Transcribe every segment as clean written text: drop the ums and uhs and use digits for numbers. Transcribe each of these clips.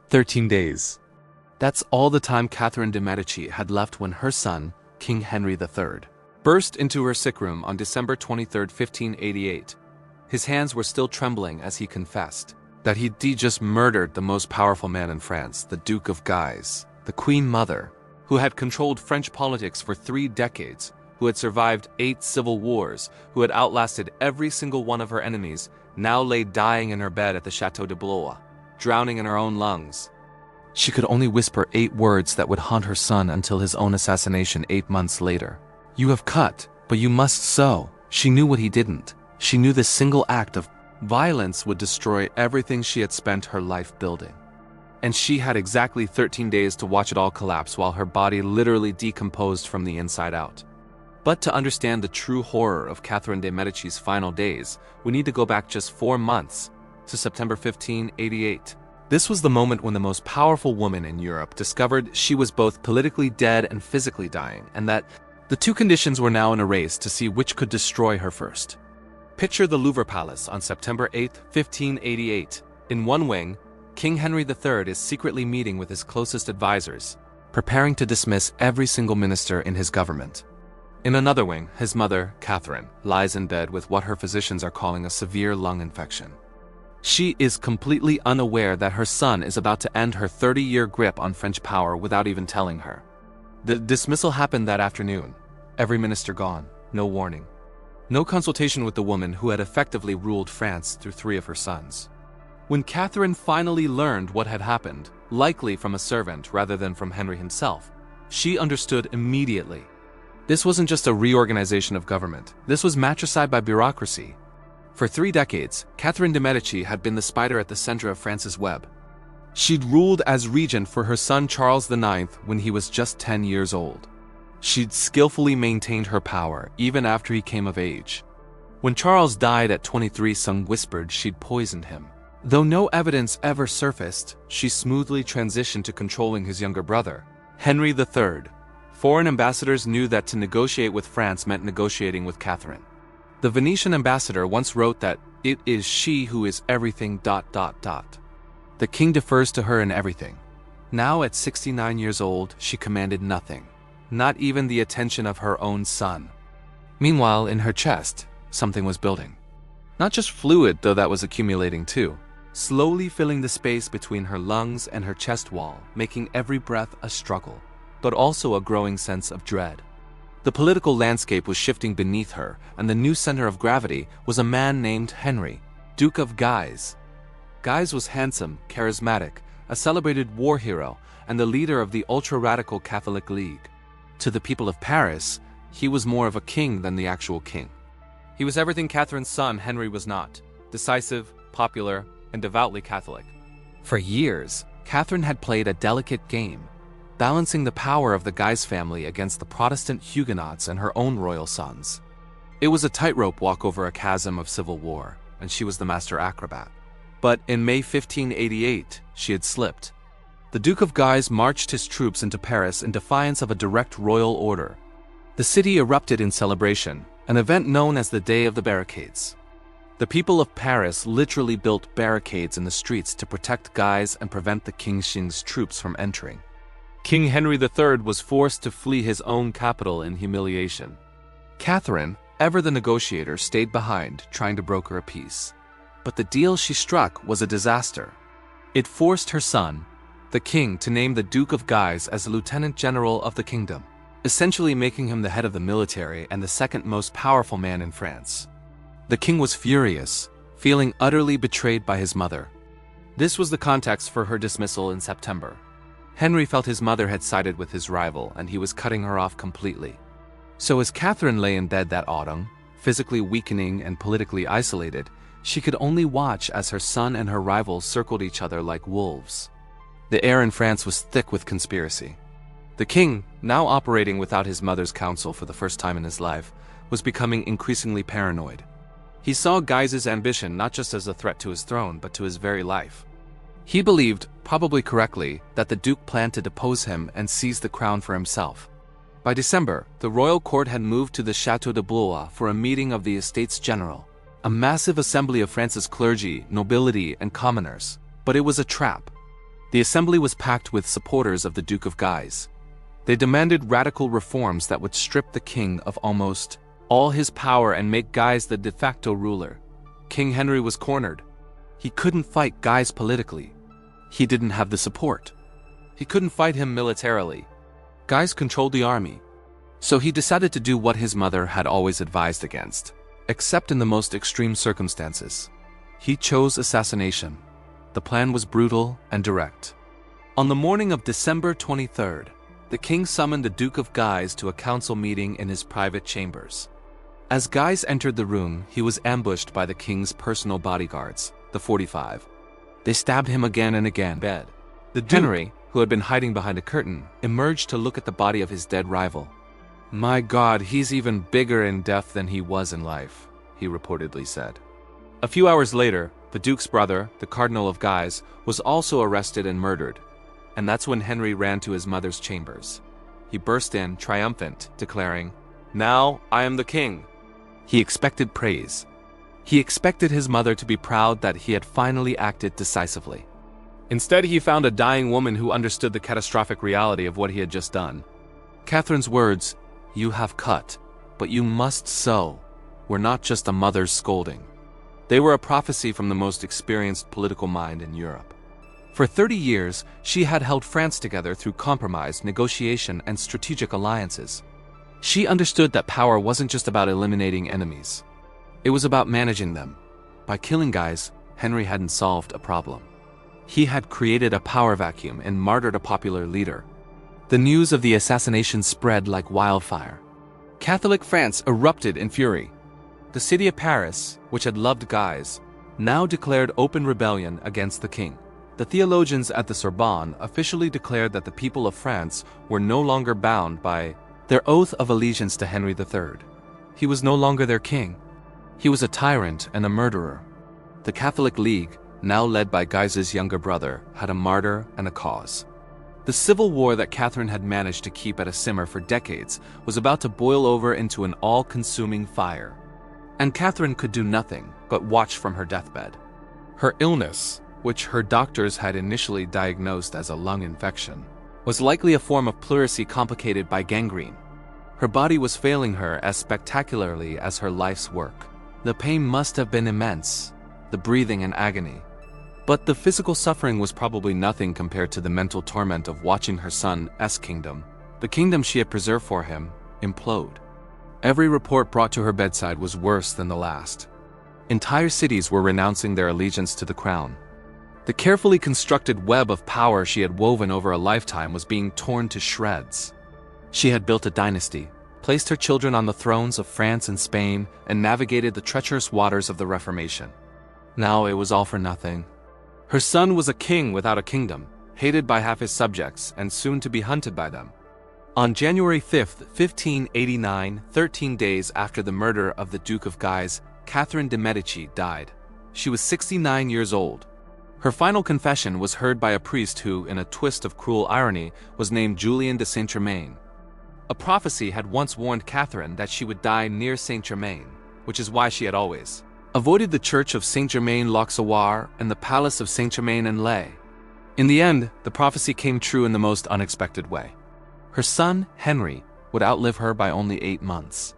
13 days. That's all the time Catherine de' Medici had left when her son, King Henry III, burst into her sick room on December 23, 1588. His hands were still trembling as he confessed that he'd just murdered the most powerful man in France, the Duke of Guise, the Queen Mother, who had controlled French politics for 3 decades, who had survived 8 civil wars, who had outlasted every single one of her enemies, now lay dying in her bed at the Château de Blois, drowning in her own lungs. She could only whisper 8 words that would haunt her son until his own assassination 8 months later. "You have cut, but you must sew." She knew what he didn't. She knew this single act of violence would destroy everything she had spent her life building. And she had exactly 13 days to watch it all collapse while her body literally decomposed from the inside out. But to understand the true horror of Catherine de' Medici's final days, we need to go back just 4 months, to September 1588. This was the moment when the most powerful woman in Europe discovered she was both politically dead and physically dying, and that the 2 conditions were now in a race to see which could destroy her first. Picture the Louvre Palace on September 8, 1588. In one wing, King Henry III is secretly meeting with his closest advisors, preparing to dismiss every single minister in his government. In another wing, his mother, Catherine, lies in bed with what her physicians are calling a severe lung infection. She is completely unaware that her son is about to end her 30-year grip on French power without even telling her. The dismissal happened that afternoon. Every minister gone, no warning. No consultation with the woman who had effectively ruled France through 3 of her sons. When Catherine finally learned what had happened, likely from a servant rather than from Henry himself, she understood immediately. This wasn't just a reorganization of government. This was matricide by bureaucracy. For 3 decades, Catherine de' Medici had been the spider at the center of France's web. She'd ruled as regent for her son Charles IX when he was just 10 years old. She'd skillfully maintained her power even after he came of age. When Charles died at 23, some whispered she'd poisoned him. Though no evidence ever surfaced, she smoothly transitioned to controlling his younger brother, Henry III. Foreign ambassadors knew that to negotiate with France meant negotiating with Catherine. The Venetian ambassador once wrote that it is she who is everything ... The king defers to her in everything. Now at 69 years old, she commanded nothing, not even the attention of her own son. Meanwhile, in her chest, something was building. Not just fluid, though that was accumulating too, slowly filling the space between her lungs and her chest wall, making every breath a struggle, but also a growing sense of dread. The political landscape was shifting beneath her, and the new center of gravity was a man named Henry, Duke of Guise. Guise was handsome, charismatic, a celebrated war hero, and the leader of the ultra-radical Catholic League. To the people of Paris, he was more of a king than the actual king. He was everything Catherine's son Henry was not: decisive, popular, and devoutly Catholic. For years, Catherine had played a delicate game, balancing the power of the Guise family against the Protestant Huguenots and her own royal sons. It was a tightrope walk over a chasm of civil war, and she was the master acrobat. But in May 1588, she had slipped. The Duke of Guise marched his troops into Paris in defiance of a direct royal order. The city erupted in celebration, an event known as the Day of the Barricades. The people of Paris literally built barricades in the streets to protect Guise and prevent the king's troops from entering. King Henry III was forced to flee his own capital in humiliation. Catherine, ever the negotiator, stayed behind, trying to broker a peace. But the deal she struck was a disaster. It forced her son, the king, to name the Duke of Guise as the lieutenant general of the kingdom, essentially making him the head of the military and the second most powerful man in France. The king was furious, feeling utterly betrayed by his mother. This was the context for her dismissal in September. Henry felt his mother had sided with his rival, and he was cutting her off completely. So as Catherine lay in bed that autumn, physically weakening and politically isolated, she could only watch as her son and her rivals circled each other like wolves. The air in France was thick with conspiracy. The king, now operating without his mother's counsel for the first time in his life, was becoming increasingly paranoid. He saw Guise's ambition not just as a threat to his throne, but to his very life. He believed, probably correctly, that the Duke planned to depose him and seize the crown for himself. By December, the royal court had moved to the Château de Blois for a meeting of the Estates General, a massive assembly of France's clergy, nobility, and commoners. But it was a trap. The assembly was packed with supporters of the Duke of Guise. They demanded radical reforms that would strip the king of almost all his power and make Guise the de facto ruler. King Henry was cornered. He couldn't fight Guise politically. He didn't have the support. He couldn't fight him militarily. Guise controlled the army. So he decided to do what his mother had always advised against, except in the most extreme circumstances. He chose assassination. The plan was brutal and direct. On the morning of December 23rd, the king summoned the Duke of Guise to a council meeting in his private chambers. As Guise entered the room, he was ambushed by the king's personal bodyguards, the 45. They stabbed him again and again. The Duke, Henry, who had been hiding behind a curtain, emerged to look at the body of his dead rival. "My God, he's even bigger in death than he was in life," he reportedly said. A few hours later, the Duke's brother, the Cardinal of Guise, was also arrested and murdered. And that's when Henry ran to his mother's chambers. He burst in, triumphant, declaring, "Now I am the king." He expected praise. He expected his mother to be proud that he had finally acted decisively. Instead, he found a dying woman who understood the catastrophic reality of what he had just done. Catherine's words, "You have cut, but you must sew," were not just a mother's scolding. They were a prophecy from the most experienced political mind in Europe. For 30 years, she had held France together through compromise, negotiation, and strategic alliances. She understood that power wasn't just about eliminating enemies. It was about managing them. By killing Guise, Henry hadn't solved a problem. He had created a power vacuum and martyred a popular leader. The news of the assassination spread like wildfire. Catholic France erupted in fury. The city of Paris, which had loved Guise, now declared open rebellion against the king. The theologians at the Sorbonne officially declared that the people of France were no longer bound by their oath of allegiance to Henry III. He was no longer their king. He was a tyrant and a murderer. The Catholic League, now led by Guise's younger brother, had a martyr and a cause. The civil war that Catherine had managed to keep at a simmer for decades was about to boil over into an all-consuming fire. And Catherine could do nothing but watch from her deathbed. Her illness, which her doctors had initially diagnosed as a lung infection, was likely a form of pleurisy complicated by gangrene. Her body was failing her as spectacularly as her life's work. The pain must have been immense, the breathing and agony. But the physical suffering was probably nothing compared to the mental torment of watching her son's kingdom, the kingdom she had preserved for him, implode. Every report brought to her bedside was worse than the last. Entire cities were renouncing their allegiance to the crown. The carefully constructed web of power she had woven over a lifetime was being torn to shreds. She had built a dynasty, placed her children on the thrones of France and Spain, and navigated the treacherous waters of the Reformation. Now it was all for nothing. Her son was a king without a kingdom, hated by half his subjects, and soon to be hunted by them. On January 5, 1589, 13 days after the murder of the Duke of Guise, Catherine de Medici died. She was 69 years old. Her final confession was heard by a priest who, in a twist of cruel irony, was named Julian de Saint-Germain. A prophecy had once warned Catherine that she would die near Saint-Germain, which is why she had always avoided the church of Saint-Germain-l'Auxerrois and the palace of Saint-Germain-en-Laye. In the end, the prophecy came true in the most unexpected way. Her son, Henry, would outlive her by only 8 months.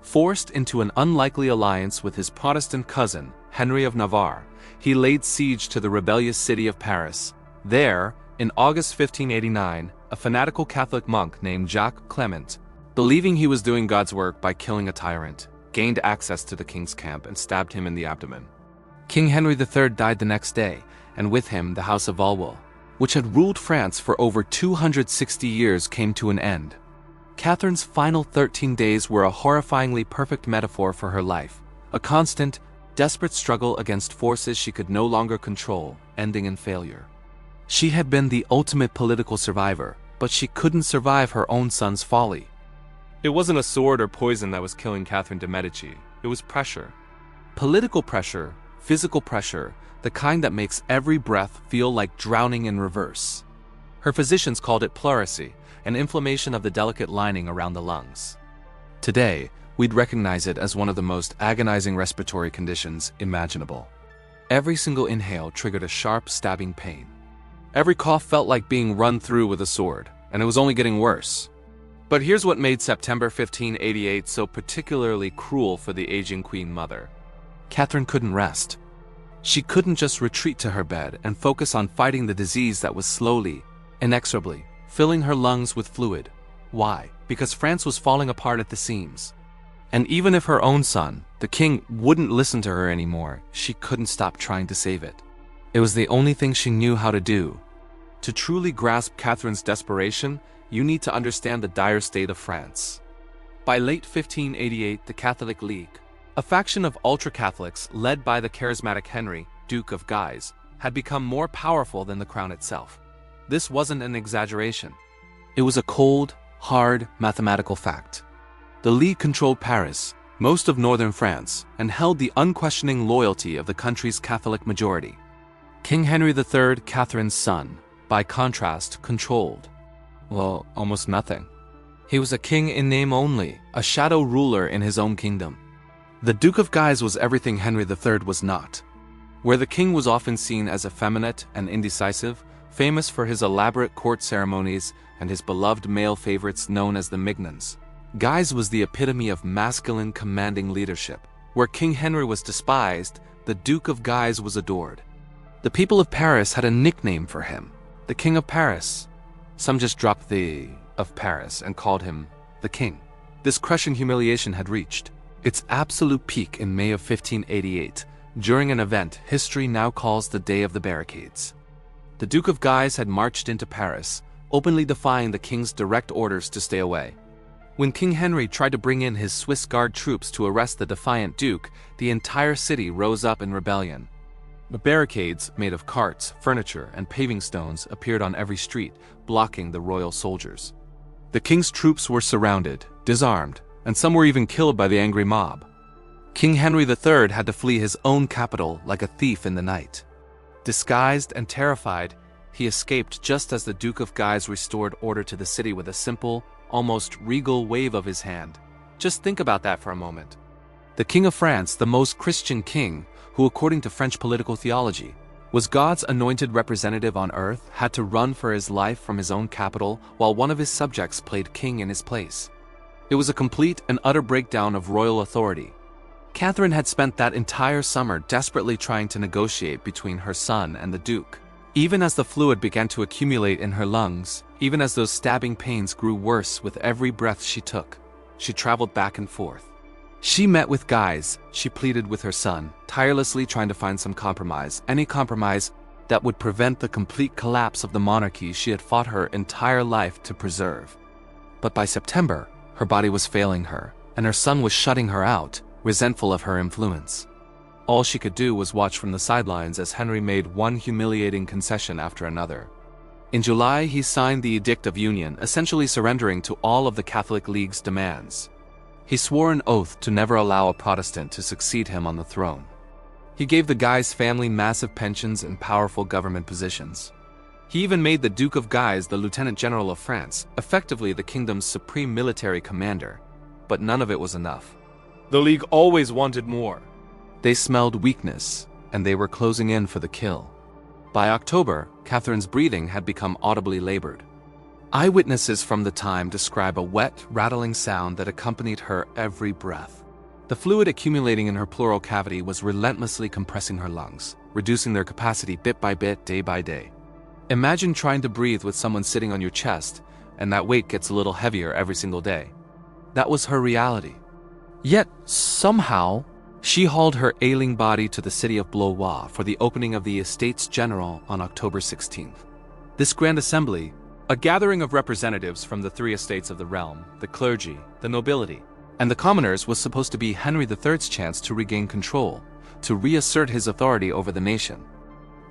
Forced into an unlikely alliance with his Protestant cousin, Henry of Navarre, he laid siege to the rebellious city of Paris. There, in August 1589, a fanatical Catholic monk named Jacques Clement, believing he was doing God's work by killing a tyrant, gained access to the king's camp and stabbed him in the abdomen. King Henry III died the next day, and with him the House of Valois, which had ruled France for over 260 years, came to an end. Catherine's final 13 days were a horrifyingly perfect metaphor for her life, a constant, desperate struggle against forces she could no longer control, ending in failure. She had been the ultimate political survivor, but she couldn't survive her own son's folly. It wasn't a sword or poison that was killing Catherine de Medici, it was pressure. Political pressure, physical pressure, the kind that makes every breath feel like drowning in reverse. Her physicians called it pleurisy, an inflammation of the delicate lining around the lungs. Today, we'd recognize it as one of the most agonizing respiratory conditions imaginable. Every single inhale triggered a sharp, stabbing pain. Every cough felt like being run through with a sword, and it was only getting worse. But here's what made September 1588 so particularly cruel for the aging Queen Mother. Catherine couldn't rest. She couldn't just retreat to her bed and focus on fighting the disease that was slowly, inexorably, filling her lungs with fluid. Why? Because France was falling apart at the seams. And even if her own son, the king, wouldn't listen to her anymore, she couldn't stop trying to save it. It was the only thing she knew how to do. To truly grasp Catherine's desperation, you need to understand the dire state of France. By late 1588, the Catholic League, a faction of ultra-Catholics led by the charismatic Henry, Duke of Guise, had become more powerful than the crown itself. This wasn't an exaggeration. It was a cold, hard, mathematical fact. The League controlled Paris, most of northern France, and held the unquestioning loyalty of the country's Catholic majority. King Henry III, Catherine's son, by contrast, controlled, well, almost nothing. He was a king in name only, a shadow ruler in his own kingdom. The Duke of Guise was everything Henry III was not. Where the king was often seen as effeminate and indecisive, famous for his elaborate court ceremonies and his beloved male favorites known as the Mignons, Guise was the epitome of masculine, commanding leadership. Where King Henry was despised, the Duke of Guise was adored. The people of Paris had a nickname for him, the King of Paris. Some just dropped the of Paris and called him the King. This crushing humiliation had reached its absolute peak in May of 1588, during an event history now calls the Day of the Barricades. The Duke of Guise had marched into Paris, openly defying the king's direct orders to stay away. When King Henry tried to bring in his Swiss Guard troops to arrest the defiant Duke, the entire city rose up in rebellion. The barricades, made of carts, furniture, and paving stones, appeared on every street, blocking the royal soldiers. The king's troops were surrounded, disarmed, and some were even killed by the angry mob. King Henry III had to flee his own capital like a thief in the night. Disguised and terrified, he escaped just as the Duke of Guise restored order to the city with a simple, almost regal wave of his hand. Just think about that for a moment. The King of France, the most Christian king, who according to French political theology, was God's anointed representative on earth, had to run for his life from his own capital while one of his subjects played king in his place. It was a complete and utter breakdown of royal authority. Catherine had spent that entire summer desperately trying to negotiate between her son and the Duke. Even as the fluid began to accumulate in her lungs, even as those stabbing pains grew worse with every breath she took, she traveled back and forth. She met with Guise, she pleaded with her son, tirelessly trying to find some compromise, any compromise that would prevent the complete collapse of the monarchy she had fought her entire life to preserve. But by September, her body was failing her, and her son was shutting her out, resentful of her influence. All she could do was watch from the sidelines as Henry made one humiliating concession after another. In July, he signed the Edict of Union, essentially surrendering to all of the Catholic League's demands. He swore an oath to never allow a Protestant to succeed him on the throne. He gave the Guise family massive pensions and powerful government positions. He even made the Duke of Guise the Lieutenant General of France, effectively the kingdom's supreme military commander. But none of it was enough. The League always wanted more. They smelled weakness, and they were closing in for the kill. By October, Catherine's breathing had become audibly labored. Eyewitnesses from the time describe a wet, rattling sound that accompanied her every breath. The fluid accumulating in her pleural cavity was relentlessly compressing her lungs, reducing their capacity bit by bit, day by day. Imagine trying to breathe with someone sitting on your chest, and that weight gets a little heavier every single day. That was her reality. Yet, somehow, she hauled her ailing body to the city of Blois for the opening of the Estates General on October 16th. This grand assembly, a gathering of representatives from the three estates of the realm, the clergy, the nobility, and the commoners, was supposed to be Henry III's chance to regain control, to reassert his authority over the nation.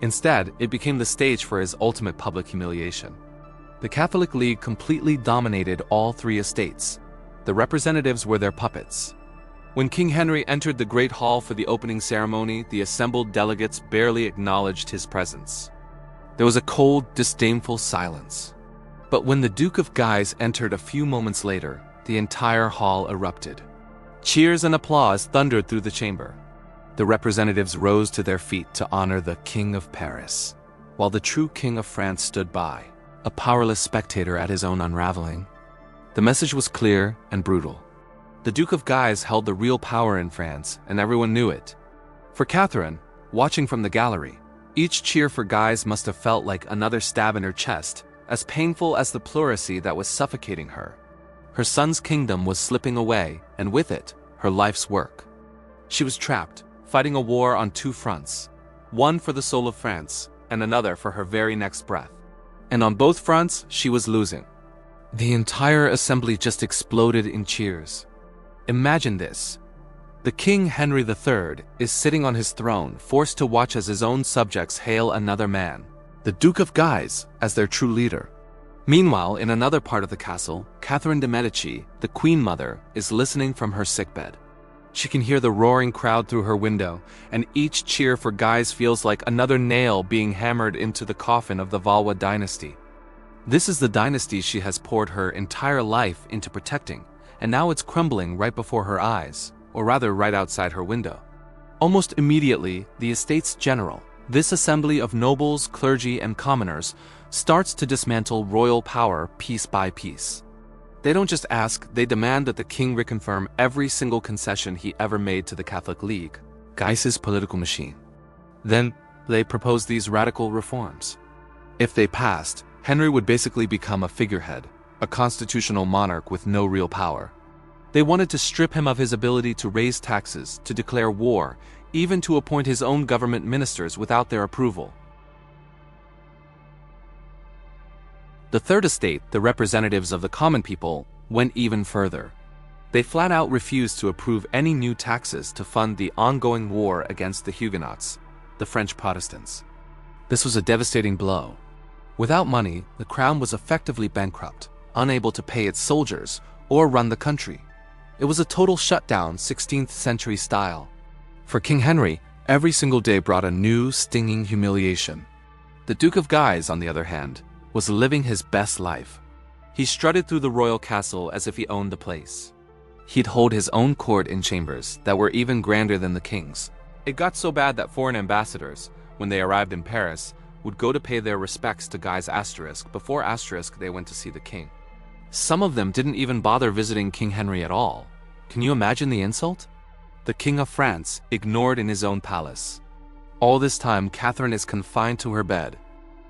Instead, it became the stage for his ultimate public humiliation. The Catholic League completely dominated all three estates. The representatives were their puppets. When King Henry entered the Great Hall for the opening ceremony, the assembled delegates barely acknowledged his presence. There was a cold, disdainful silence. But when the Duke of Guise entered a few moments later, the entire hall erupted. Cheers and applause thundered through the chamber. The representatives rose to their feet to honor the King of Paris, while the true King of France stood by, a powerless spectator at his own unraveling. The message was clear and brutal. The Duke of Guise held the real power in France, and everyone knew it. For Catherine, watching from the gallery, each cheer for Guise must have felt like another stab in her chest, as painful as the pleurisy that was suffocating her. Her son's kingdom was slipping away, and with it, her life's work. She was trapped, fighting a war on two fronts, one for the soul of France, and another for her very next breath. And on both fronts, she was losing. The entire assembly just exploded in cheers. Imagine this. The King Henry III is sitting on his throne, forced to watch as his own subjects hail another man, the Duke of Guise, as their true leader. Meanwhile, in another part of the castle, Catherine de Medici, the Queen Mother, is listening from her sickbed. She can hear the roaring crowd through her window, and each cheer for Guise feels like another nail being hammered into the coffin of the Valois dynasty. This is the dynasty she has poured her entire life into protecting, and now it's crumbling right before her eyes, or rather right outside her window. Almost immediately, the Estates General, this assembly of nobles, clergy, and commoners, starts to dismantle royal power piece by piece. They don't just ask, they demand that the king reconfirm every single concession he ever made to the Catholic League, Guise's political machine. Then, they propose these radical reforms. If they passed, Henry would basically become a figurehead, a constitutional monarch with no real power. They wanted to strip him of his ability to raise taxes, to declare war, even to appoint his own government ministers without their approval. The Third Estate, the representatives of the common people, went even further. They flat out refused to approve any new taxes to fund the ongoing war against the Huguenots, the French Protestants. This was a devastating blow. Without money, the crown was effectively bankrupt, unable to pay its soldiers or run the country. It was a total shutdown, 16th century style. For King Henry, every single day brought a new, stinging humiliation. The Duke of Guise, on the other hand, was living his best life. He strutted through the royal castle as if he owned the place. He'd hold his own court in chambers that were even grander than the king's. It got so bad that foreign ambassadors, when they arrived in Paris, would go to pay their respects to Guise *, before * they went to see the king. Some of them didn't even bother visiting King Henry at all. Can you imagine the insult? The King of France, ignored in his own palace. All this time, Catherine is confined to her bed.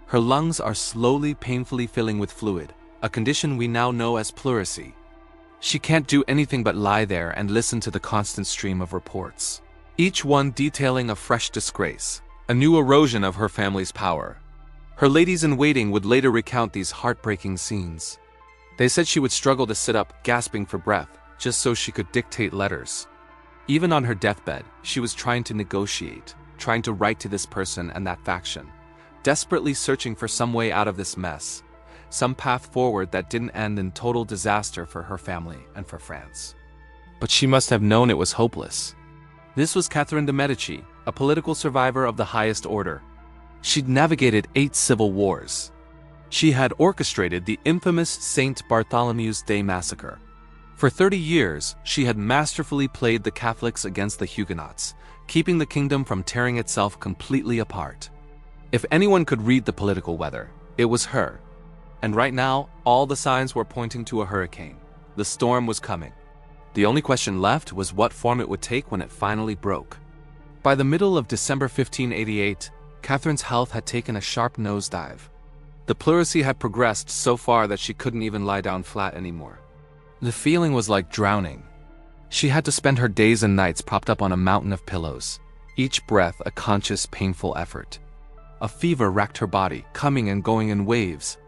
Her lungs are slowly, painfully filling with fluid, a condition we now know as pleurisy. She can't do anything but lie there and listen to the constant stream of reports, each one detailing a fresh disgrace, a new erosion of her family's power. Her ladies-in-waiting would later recount these heartbreaking scenes. They said she would struggle to sit up, gasping for breath, just so she could dictate letters. Even on her deathbed, she was trying to negotiate, trying to write to this person and that faction, desperately searching for some way out of this mess, some path forward that didn't end in total disaster for her family and for France. But she must have known it was hopeless. This was Catherine de Medici, a political survivor of the highest order. She'd navigated 8 civil wars. She had orchestrated the infamous St. Bartholomew's Day massacre. For 30 years, she had masterfully played the Catholics against the Huguenots, keeping the kingdom from tearing itself completely apart. If anyone could read the political weather, it was her. And right now, all the signs were pointing to a hurricane. The storm was coming. The only question left was what form it would take when it finally broke. By the middle of December 1588, Catherine's health had taken a sharp nosedive. The pleurisy had progressed so far that she couldn't even lie down flat anymore. The feeling was like drowning. She had to spend her days and nights propped up on a mountain of pillows, each breath a conscious, painful effort. A fever racked her body, coming and going in waves.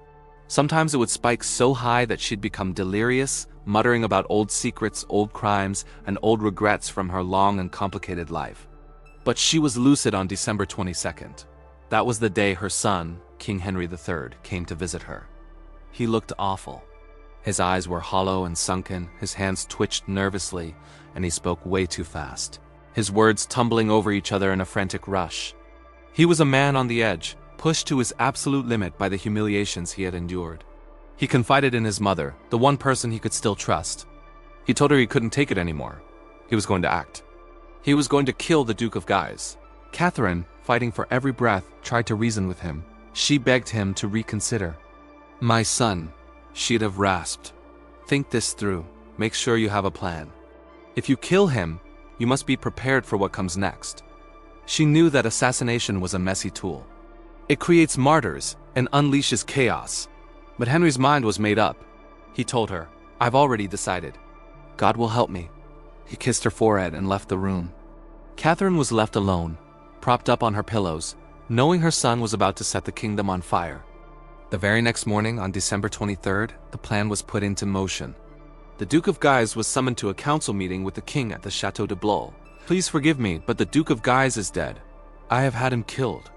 Sometimes it would spike so high that she'd become delirious, muttering about old secrets, old crimes, and old regrets from her long and complicated life. But she was lucid on December 22nd. That was the day her son, King Henry III, came to visit her. He looked awful. His eyes were hollow and sunken, his hands twitched nervously, and he spoke way too fast, his words tumbling over each other in a frantic rush. He was a man on the edge, pushed to his absolute limit by the humiliations he had endured. He confided in his mother, the one person he could still trust. He told her he couldn't take it anymore. He was going to act. He was going to kill the Duke of Guise. Catherine, fighting for every breath, tried to reason with him. She begged him to reconsider. "My son," she'd have rasped, "think this through. Make sure you have a plan. If you kill him, you must be prepared for what comes next." She knew that assassination was a messy tool. It creates martyrs and unleashes chaos. But Henry's mind was made up. He told her, "I've already decided. God will help me." He kissed her forehead and left the room. Catherine was left alone, propped up on her pillows, knowing her son was about to set the kingdom on fire. The very next morning, on December 23rd, the plan was put into motion. The Duke of Guise was summoned to a council meeting with the king at the Château de Blois. "Please forgive me, but the Duke of Guise is dead. I have had him killed.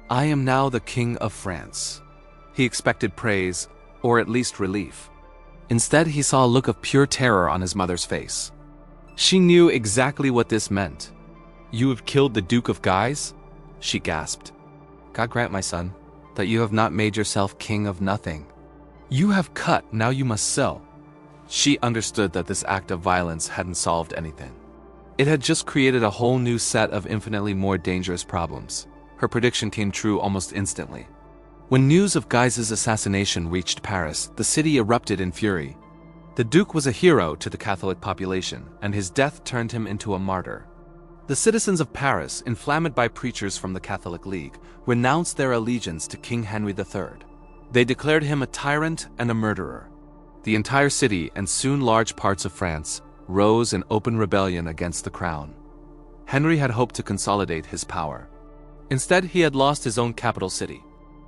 I am now the King of France." He expected praise, or at least relief. Instead, he saw a look of pure terror on his mother's face. She knew exactly what this meant. "You have killed the Duke of Guise?" she gasped. "God grant, my son, that you have not made yourself king of nothing. You have cut, now you must sew." She understood that this act of violence hadn't solved anything. It had just created a whole new set of infinitely more dangerous problems. Her prediction came true almost instantly. When news of Guise's assassination reached Paris, the city erupted in fury. The Duke was a hero to the Catholic population, and his death turned him into a martyr. The citizens of Paris, inflamed by preachers from the Catholic League, renounced their allegiance to King Henry III. They declared him a tyrant and a murderer. The entire city, and soon large parts of France, rose in open rebellion against the crown. Henry had hoped to consolidate his power. Instead, he had lost his own capital city.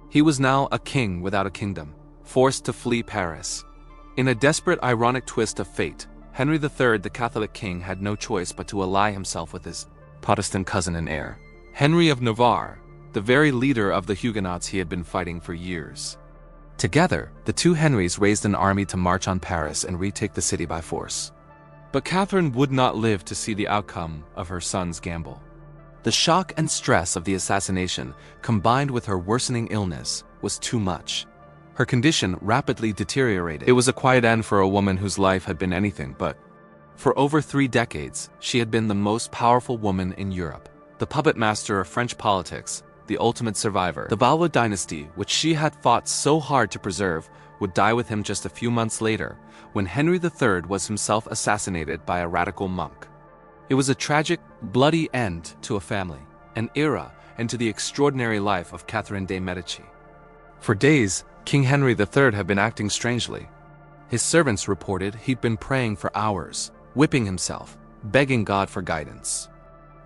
He was now a king without a kingdom, forced to flee Paris. In a desperate, ironic twist of fate, Henry III, the Catholic king, had no choice but to ally himself with his Protestant cousin and heir, Henry of Navarre, the very leader of the Huguenots he had been fighting for years. Together, the two Henrys raised an army to march on Paris and retake the city by force. But Catherine would not live to see the outcome of her son's gamble. The shock and stress of the assassination, combined with her worsening illness, was too much. Her condition rapidly deteriorated. It was a quiet end for a woman whose life had been anything but. For over 3 decades, she had been the most powerful woman in Europe, the puppet master of French politics, the ultimate survivor. The Valois dynasty, which she had fought so hard to preserve, would die with him just a few months later, when Henry III was himself assassinated by a radical monk. It was a tragic, bloody end to a family, an era, and to the extraordinary life of Catherine de' Medici. For days, King Henry III had been acting strangely. His servants reported he'd been praying for hours, whipping himself, begging God for guidance.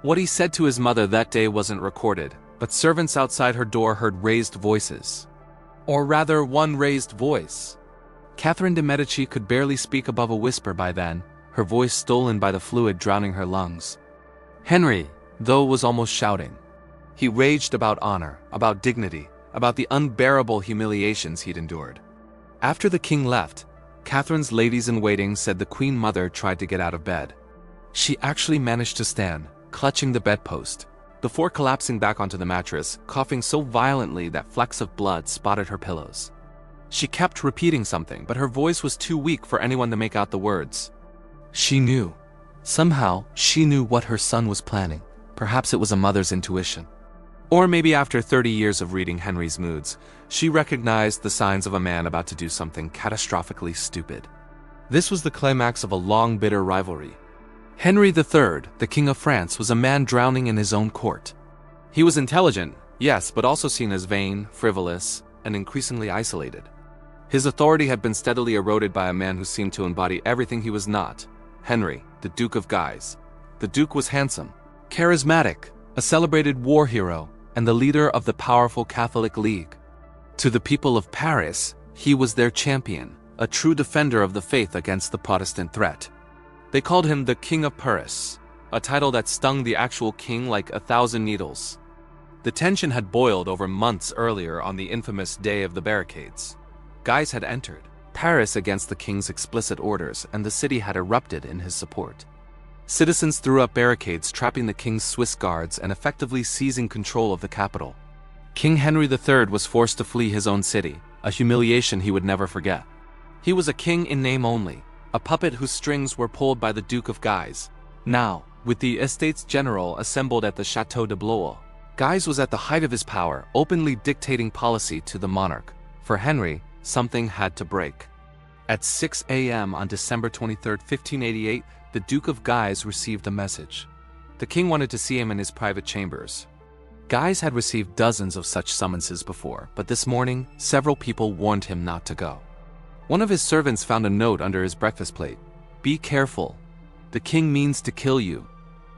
What he said to his mother that day wasn't recorded, but servants outside her door heard raised voices. Or rather, one raised voice. Catherine de' Medici could barely speak above a whisper by then, her voice stolen by the fluid drowning her lungs. Henry, though, was almost shouting. He raged about honor, about dignity, about the unbearable humiliations he'd endured. After the king left, Catherine's ladies-in-waiting said the Queen Mother tried to get out of bed. She actually managed to stand, clutching the bedpost, before collapsing back onto the mattress, coughing so violently that flecks of blood spotted her pillows. She kept repeating something, but her voice was too weak for anyone to make out the words. She knew. Somehow, she knew what her son was planning. Perhaps it was a mother's intuition. Or maybe after 30 years of reading Henry's moods, she recognized the signs of a man about to do something catastrophically stupid. This was the climax of a long, bitter rivalry. Henry III, the King of France, was a man drowning in his own court. He was intelligent, yes, but also seen as vain, frivolous, and increasingly isolated. His authority had been steadily eroded by a man who seemed to embody everything he was not. Henry, the Duke of Guise. The Duke was handsome, charismatic, a celebrated war hero, and the leader of the powerful Catholic League. To the people of Paris, he was their champion, a true defender of the faith against the Protestant threat. They called him the King of Paris, a title that stung the actual king like 1,000 needles. The tension had boiled over months earlier on the infamous Day of the Barricades. Guise had entered Paris against the king's explicit orders, and the city had erupted in his support. Citizens threw up barricades, trapping the king's Swiss guards and effectively seizing control of the capital. King Henry III was forced to flee his own city, a humiliation he would never forget. He was a king in name only, a puppet whose strings were pulled by the Duke of Guise. Now, with the Estates General assembled at the Château de Blois, Guise was at the height of his power, openly dictating policy to the monarch. For Henry, something had to break. At 6 a.m. on December 23, 1588, the Duke of Guise received a message. The king wanted to see him in his private chambers. Guise had received dozens of such summonses before, but this morning, several people warned him not to go. One of his servants found a note under his breakfast plate. "Be careful. The king means to kill you."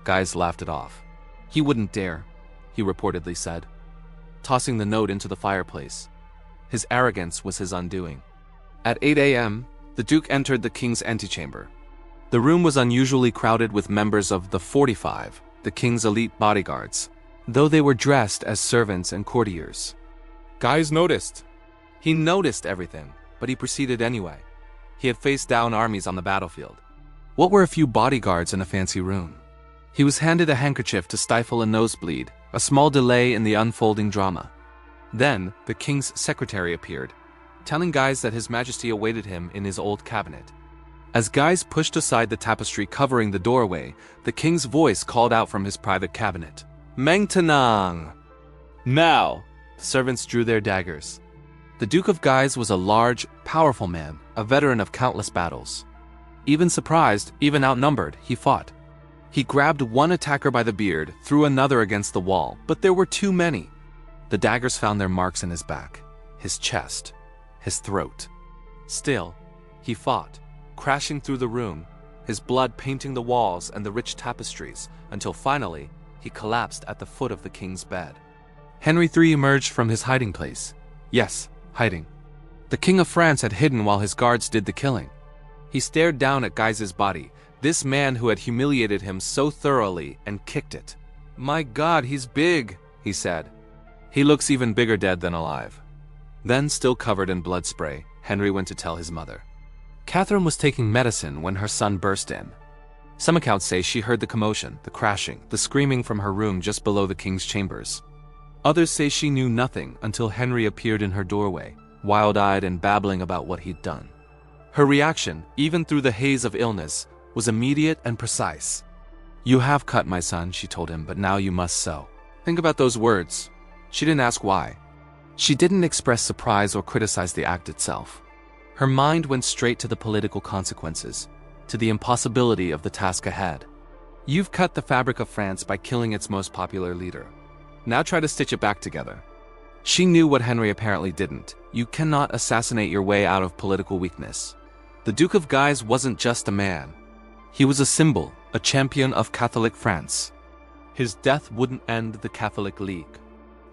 Guise laughed it off. "He wouldn't dare," he reportedly said, tossing the note into the fireplace. His arrogance was his undoing. At 8 a.m., the Duke entered the king's antechamber. The room was unusually crowded with members of the 45, the king's elite bodyguards, though they were dressed as servants and courtiers. Guise noticed. He noticed everything, but he proceeded anyway. He had faced down armies on the battlefield. What were a few bodyguards in a fancy room? He was handed a handkerchief to stifle a nosebleed, a small delay in the unfolding drama. Then, the king's secretary appeared, telling Guise that His Majesty awaited him in his old cabinet. As Guise pushed aside the tapestry covering the doorway, the king's voice called out from his private cabinet. "Maintenant!" Now! The servants drew their daggers. The Duke of Guise was a large, powerful man, a veteran of countless battles. Even surprised, even outnumbered, he fought. He grabbed one attacker by the beard, threw another against the wall, but there were too many. The daggers found their marks in his back, his chest, his throat. Still, he fought, crashing through the room, his blood painting the walls and the rich tapestries, until finally, he collapsed at the foot of the king's bed. Henry III emerged from his hiding place. Yes, hiding. The King of France had hidden while his guards did the killing. He stared down at Guise's body, this man who had humiliated him so thoroughly, and kicked it. "My God, he's big," he said. "He looks even bigger dead than alive." Then, still covered in blood spray, Henry went to tell his mother. Catherine was taking medicine when her son burst in. Some accounts say she heard the commotion, the crashing, the screaming from her room just below the king's chambers. Others say she knew nothing until Henry appeared in her doorway, wild-eyed and babbling about what he'd done. Her reaction, even through the haze of illness, was immediate and precise. "You have cut, my son," she told him, "but now you must sew." Think about those words. She didn't ask why. She didn't express surprise or criticize the act itself. Her mind went straight to the political consequences, to the impossibility of the task ahead. You've cut the fabric of France by killing its most popular leader. Now try to stitch it back together. She knew what Henry apparently didn't. You cannot assassinate your way out of political weakness. The Duke of Guise wasn't just a man. He was a symbol, a champion of Catholic France. His death wouldn't end the Catholic League.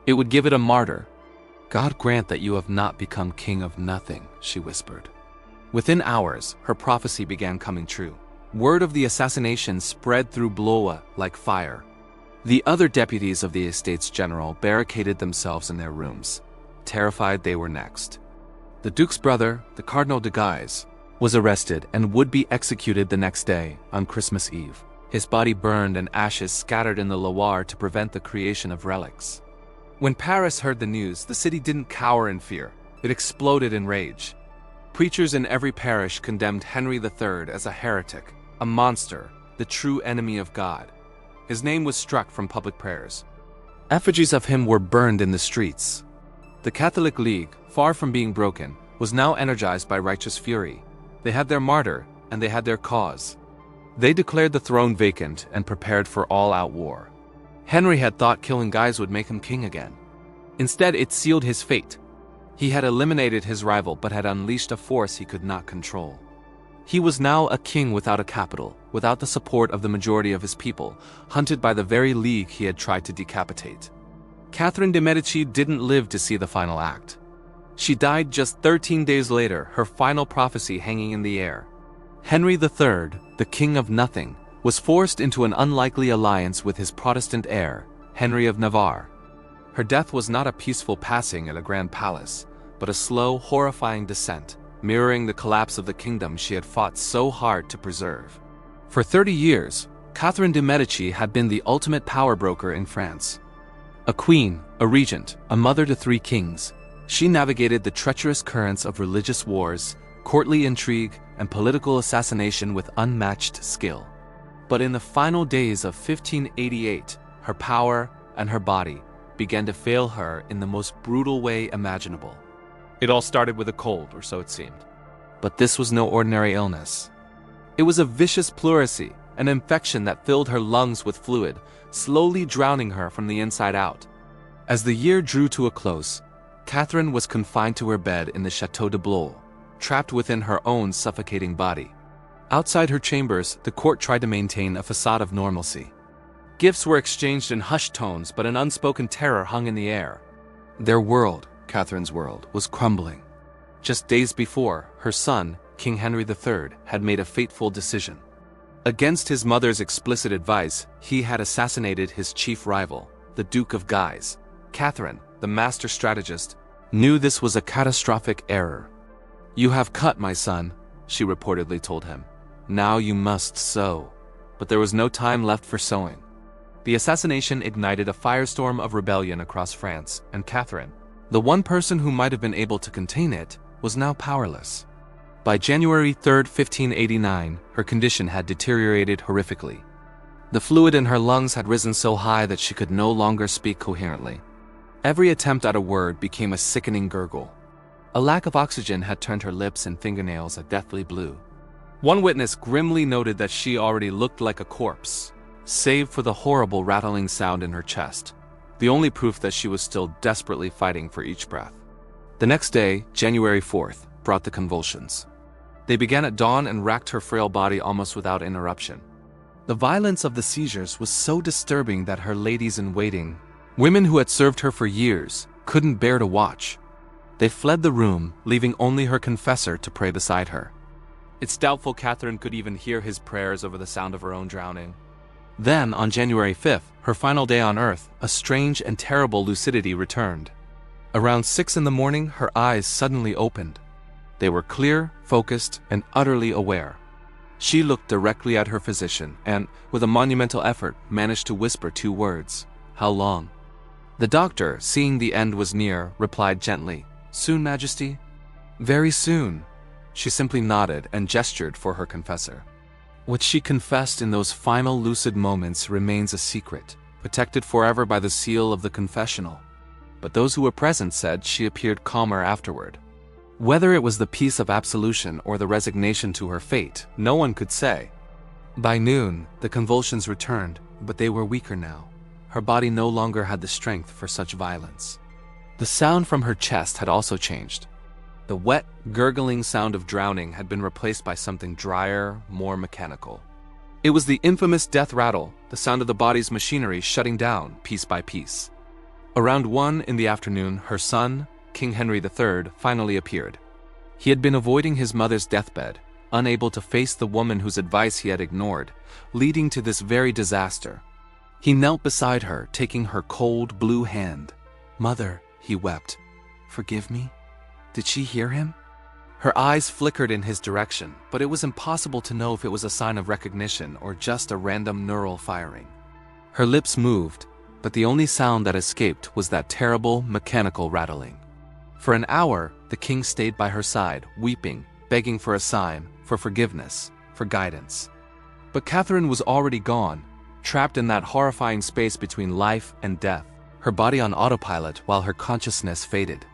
It would give it a martyr. "God grant that you have not become king of nothing," she whispered. Within hours, her prophecy began coming true. Word of the assassination spread through Blois like fire. The other deputies of the Estates General barricaded themselves in their rooms, terrified they were next. The Duke's brother, the Cardinal de Guise, was arrested and would be executed the next day, on Christmas Eve. His body burned and ashes scattered in the Loire to prevent the creation of relics. When Paris heard the news, the city didn't cower in fear. It exploded in rage. Preachers in every parish condemned Henry III as a heretic, a monster, the true enemy of God. His name was struck from public prayers. Effigies of him were burned in the streets. The Catholic League, far from being broken, was now energized by righteous fury. They had their martyr, and they had their cause. They declared the throne vacant and prepared for all-out war. Henry had thought killing Guise would make him king again. Instead, it sealed his fate. He had eliminated his rival but had unleashed a force he could not control. He was now a king without a capital, without the support of the majority of his people, hunted by the very league he had tried to decapitate. Catherine de Medici didn't live to see the final act. She died just 13 days later, her final prophecy hanging in the air. Henry III, the king of nothing, was forced into an unlikely alliance with his Protestant heir, Henry of Navarre. Her death was not a peaceful passing at a grand palace, but a slow, horrifying descent, mirroring the collapse of the kingdom she had fought so hard to preserve. For 30 years, Catherine de Medici had been the ultimate power broker in France. A queen, a regent, a mother to 3 kings, she navigated the treacherous currents of religious wars, courtly intrigue, and political assassination with unmatched skill. But in the final days of 1588, her power and her body began to fail her in the most brutal way imaginable. It all started with a cold, or so it seemed. But this was no ordinary illness. It was a vicious pleurisy, an infection that filled her lungs with fluid, slowly drowning her from the inside out. As the year drew to a close, Catherine was confined to her bed in the Château de Blois, trapped within her own suffocating body. Outside her chambers, the court tried to maintain a facade of normalcy. Gifts were exchanged in hushed tones, but an unspoken terror hung in the air. Their world, Catherine's world, was crumbling. Just days before, her son, King Henry III, had made a fateful decision. Against his mother's explicit advice, he had assassinated his chief rival, the Duke of Guise. Catherine, the master strategist, knew this was a catastrophic error. "You have cut, my son," she reportedly told him. "Now you must sew." But there was no time left for sewing. The assassination ignited a firestorm of rebellion across France, and Catherine, the one person who might have been able to contain it, was now powerless. By January 3, 1589, her condition had deteriorated horrifically. The fluid in her lungs had risen so high that she could no longer speak coherently. Every attempt at a word became a sickening gurgle. A lack of oxygen had turned her lips and fingernails a deathly blue. One witness grimly noted that she already looked like a corpse, save for the horrible rattling sound in her chest, the only proof that she was still desperately fighting for each breath. The next day, January 4th, brought the convulsions. They began at dawn and racked her frail body almost without interruption. The violence of the seizures was so disturbing that her ladies-in-waiting, women who had served her for years, couldn't bear to watch. They fled the room, leaving only her confessor to pray beside her. It's doubtful Catherine could even hear his prayers over the sound of her own drowning. Then, on January 5th, her final day on earth, a strange and terrible lucidity returned. Around 6 in the morning, her eyes suddenly opened. They were clear, focused, and utterly aware. She looked directly at her physician and, with a monumental effort, managed to whisper 2 words. "How long?" The doctor, seeing the end was near, replied gently, "Soon, Majesty." "Very soon." She simply nodded and gestured for her confessor. What she confessed in those final lucid moments remains a secret, protected forever by the seal of the confessional. But those who were present said she appeared calmer afterward. Whether it was the peace of absolution or the resignation to her fate, no one could say. By noon, the convulsions returned, but they were weaker now. Her body no longer had the strength for such violence. The sound from her chest had also changed. The wet, gurgling sound of drowning had been replaced by something drier, more mechanical. It was the infamous death rattle, the sound of the body's machinery shutting down piece by piece. Around 1 in the afternoon, her son, King Henry III, finally appeared. He had been avoiding his mother's deathbed, unable to face the woman whose advice he had ignored, leading to this very disaster. He knelt beside her, taking her cold, blue hand. "Mother," he wept, "forgive me?" Did she hear him? Her eyes flickered in his direction, but it was impossible to know if it was a sign of recognition or just a random neural firing. Her lips moved, but the only sound that escaped was that terrible, mechanical rattling. For an hour, the king stayed by her side, weeping, begging for a sign, for forgiveness, for guidance. But Catherine was already gone, trapped in that horrifying space between life and death, her body on autopilot while her consciousness faded.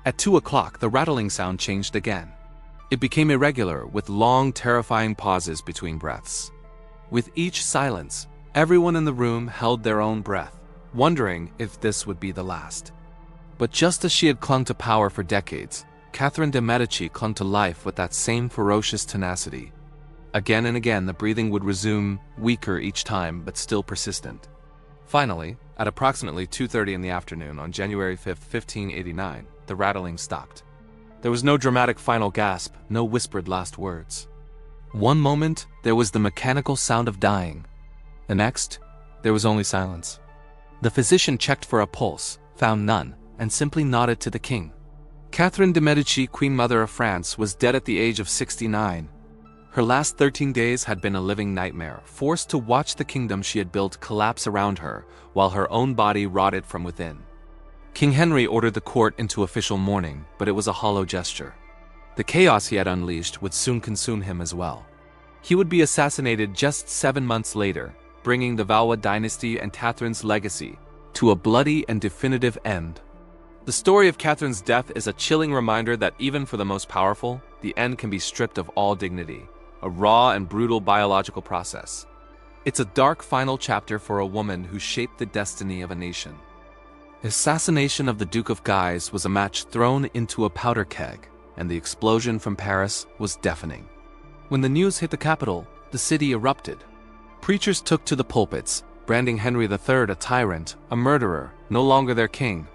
At 2 o'clock, the rattling sound changed again. It became irregular, with long, terrifying pauses between breaths. With each silence, everyone in the room held their own breath, wondering if this would be the last. But just as she had clung to power for decades, Catherine de' Medici clung to life with that same ferocious tenacity. Again and again, the breathing would resume, weaker each time, but still persistent. Finally, at approximately 2:30 in the afternoon on January 5, 1589, the rattling stopped. There was no dramatic final gasp, no whispered last words. One moment, there was the mechanical sound of dying. The next, there was only silence. The physician checked for a pulse, found none, and simply nodded to the king. Catherine de' Medici, Queen Mother of France, was dead at the age of 69. Her last 13 days had been a living nightmare, forced to watch the kingdom she had built collapse around her, while her own body rotted from within. King Henry ordered the court into official mourning, but it was a hollow gesture. The chaos he had unleashed would soon consume him as well. He would be assassinated just 7 months later, bringing the Valois dynasty and Catherine's legacy to a bloody and definitive end. The story of Catherine's death is a chilling reminder that even for the most powerful, the end can be stripped of all dignity, a raw and brutal biological process. It's a dark final chapter for a woman who shaped the destiny of a nation. The assassination of the Duke of Guise was a match thrown into a powder keg, and the explosion from Paris was deafening. When the news hit the capital, the city erupted. Preachers took to the pulpits, branding Henry III a tyrant, a murderer, no longer their king.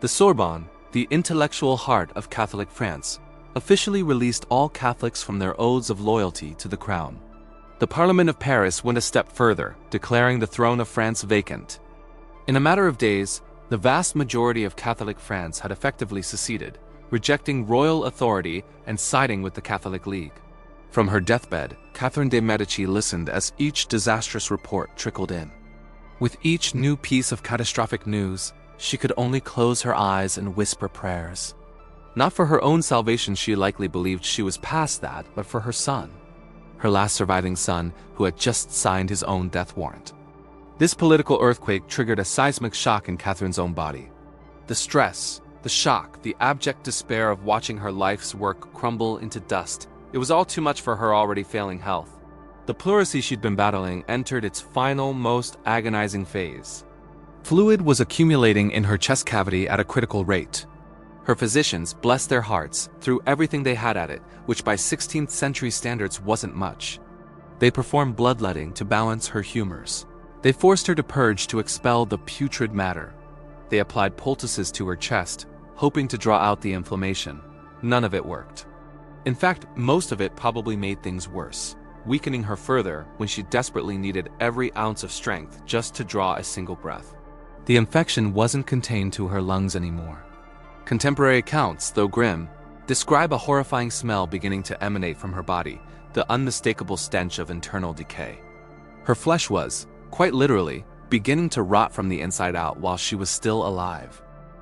The Sorbonne, the intellectual heart of Catholic France, officially released all Catholics from their oaths of loyalty to the crown. The Parliament of Paris went a step further, declaring the throne of France vacant. In a matter of days, the vast majority of Catholic France had effectively seceded, rejecting royal authority and siding with the Catholic League. From her deathbed, Catherine de' Medici listened as each disastrous report trickled in. With each new piece of catastrophic news, she could only close her eyes and whisper prayers. Not for her own salvation, she likely believed she was past that, but for her son. Her last surviving son, who had just signed his own death warrant. This political earthquake triggered a seismic shock in Catherine's own body. The stress, the shock, the abject despair of watching her life's work crumble into dust. It was all too much for her already failing health. The pleurisy she'd been battling entered its final, most agonizing phase. Fluid was accumulating in her chest cavity at a critical rate. Her physicians, bless their hearts, threw everything they had at it, which by 16th century standards wasn't much. They performed bloodletting to balance her humors. They forced her to purge to expel the putrid matter. They applied poultices to her chest, hoping to draw out the inflammation. None of it worked. In fact, most of it probably made things worse, weakening her further when she desperately needed every ounce of strength just to draw a single breath. The infection wasn't contained to her lungs anymore. Contemporary accounts, though grim, describe a horrifying smell beginning to emanate from her body, the unmistakable stench of internal decay. Her flesh was, quite literally, beginning to rot from the inside out while she was still alive.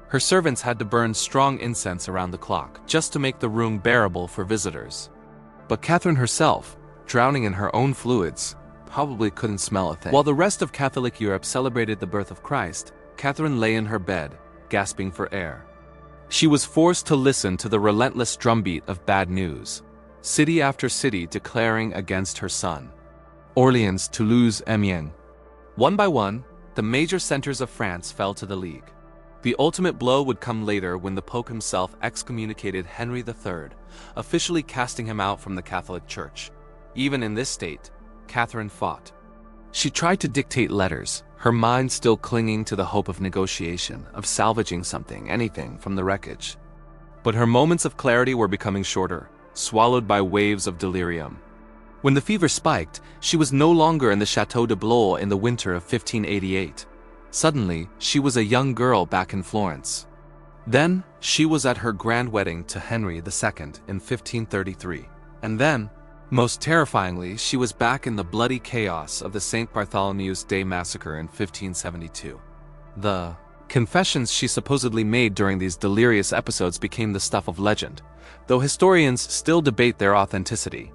Her servants had to burn strong incense around the clock just to make the room bearable for visitors. But Catherine herself, drowning in her own fluids, probably couldn't smell a thing. While the rest of Catholic Europe celebrated the birth of Christ, Catherine lay in her bed, gasping for air. She was forced to listen to the relentless drumbeat of bad news, city after city declaring against her son. Orleans, Toulouse, Amiens. One by one, the major centers of France fell to the League. The ultimate blow would come later when the Pope himself excommunicated Henry III, officially casting him out from the Catholic Church. Even in this state, Catherine fought. She tried to dictate letters, her mind still clinging to the hope of negotiation, of salvaging something, anything, from the wreckage. But her moments of clarity were becoming shorter, swallowed by waves of delirium. When the fever spiked, she was no longer in the Château de Blois in the winter of 1588. Suddenly, she was a young girl back in Florence. Then, she was at her grand wedding to Henry II in 1533. And then, most terrifyingly, she was back in the bloody chaos of the St. Bartholomew's Day massacre in 1572. The confessions she supposedly made during these delirious episodes became the stuff of legend, though historians still debate their authenticity.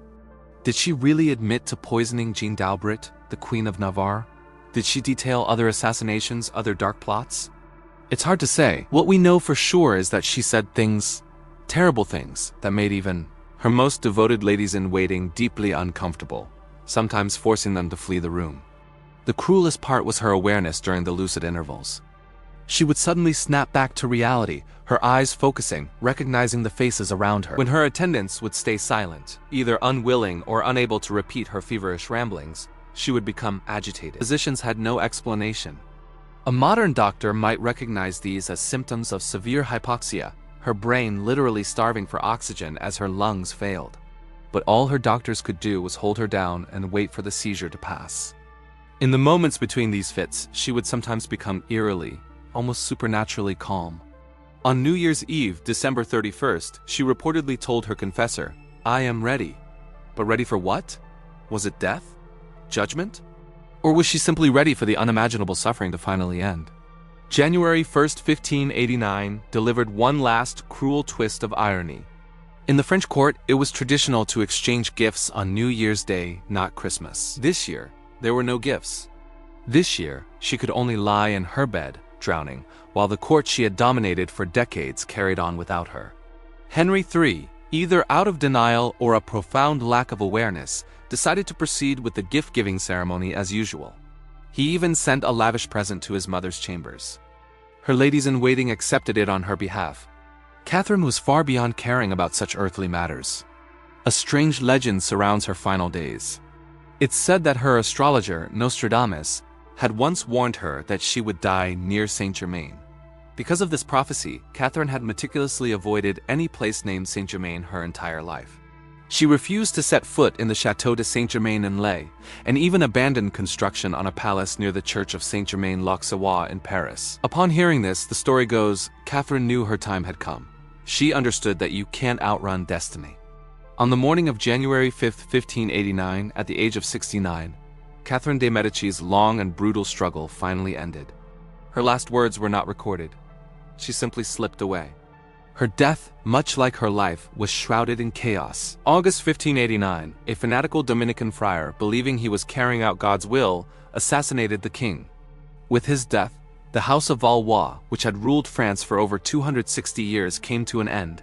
Did she really admit to poisoning Jeanne d'Albret, the Queen of Navarre? Did she detail other assassinations, other dark plots? It's hard to say. What we know for sure is that she said things, terrible things, that made even her most devoted ladies-in-waiting deeply uncomfortable, sometimes forcing them to flee the room. The cruelest part was her awareness during the lucid intervals. She would suddenly snap back to reality, her eyes focusing, recognizing the faces around her. When her attendants would stay silent, either unwilling or unable to repeat her feverish ramblings, she would become agitated. Physicians had no explanation. A modern doctor might recognize these as symptoms of severe hypoxia, her brain literally starving for oxygen as her lungs failed. But all her doctors could do was hold her down and wait for the seizure to pass. In the moments between these fits, she would sometimes become eerily, almost supernaturally calm. On New Year's Eve, December 31st, she reportedly told her confessor, "I am ready." But ready for what? Was it death? Judgment? Or was she simply ready for the unimaginable suffering to finally end? January 1st, 1589, delivered one last cruel twist of irony. In the French court, it was traditional to exchange gifts on New Year's Day, not Christmas. This year, there were no gifts. This year, she could only lie in her bed, drowning, while the court she had dominated for decades carried on without her. Henry III, either out of denial or a profound lack of awareness, decided to proceed with the gift-giving ceremony as usual. He even sent a lavish present to his mother's chambers. Her ladies-in-waiting accepted it on her behalf. Catherine was far beyond caring about such earthly matters. A strange legend surrounds her final days. It's said that her astrologer, Nostradamus, had once warned her that she would die near Saint-Germain. Because of this prophecy, Catherine had meticulously avoided any place named Saint-Germain her entire life. She refused to set foot in the Château de Saint-Germain-en-Laye, and even abandoned construction on a palace near the church of Saint-Germain-l'Auxerrois in Paris. Upon hearing this, the story goes, Catherine knew her time had come. She understood that you can't outrun destiny. On the morning of January 5, 1589, at the age of 69, Catherine de' Medici's long and brutal struggle finally ended. Her last words were not recorded. She simply slipped away. Her death, much like her life, was shrouded in chaos. August 1589, a fanatical Dominican friar, believing he was carrying out God's will, assassinated the king. With his death, the House of Valois, which had ruled France for over 260 years, came to an end.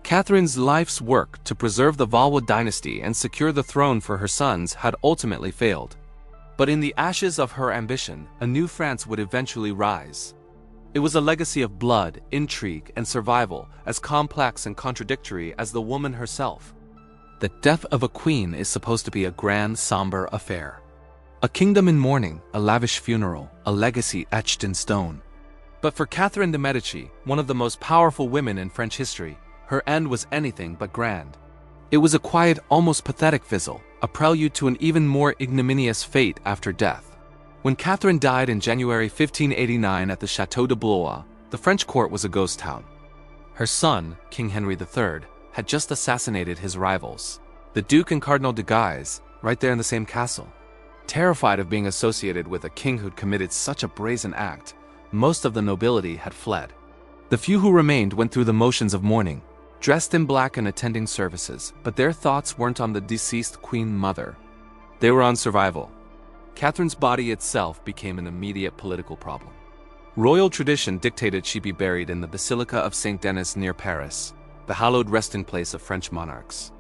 Catherine's life's work to preserve the Valois dynasty and secure the throne for her sons had ultimately failed. But in the ashes of her ambition, a new France would eventually rise. It was a legacy of blood, intrigue, and survival, as complex and contradictory as the woman herself. The death of a queen is supposed to be a grand, somber affair. A kingdom in mourning, a lavish funeral, a legacy etched in stone. But for Catherine de' Medici, one of the most powerful women in French history, her end was anything but grand. It was a quiet, almost pathetic fizzle, a prelude to an even more ignominious fate after death. When Catherine died in January 1589 at the Château de Blois, the French court was a ghost town. Her son, King Henry III, had just assassinated his rivals, the Duke and Cardinal de Guise, right there in the same castle. Terrified of being associated with a king who'd committed such a brazen act, most of the nobility had fled. The few who remained went through the motions of mourning, dressed in black and attending services, but their thoughts weren't on the deceased Queen Mother. They were on survival. Catherine's body itself became an immediate political problem. Royal tradition dictated she be buried in the Basilica of Saint Denis near Paris, the hallowed resting place of French monarchs.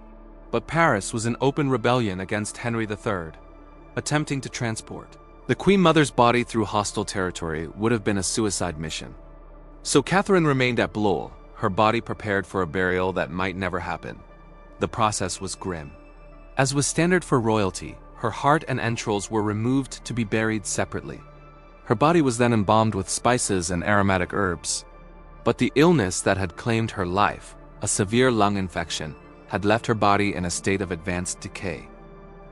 But Paris was in open rebellion against Henry III, attempting to transport the Queen Mother's body through hostile territory would have been a suicide mission. So Catherine remained at Blois, her body prepared for a burial that might never happen. The process was grim. As was standard for royalty, her heart and entrails were removed to be buried separately. Her body was then embalmed with spices and aromatic herbs. But the illness that had claimed her life, a severe lung infection, had left her body in a state of advanced decay.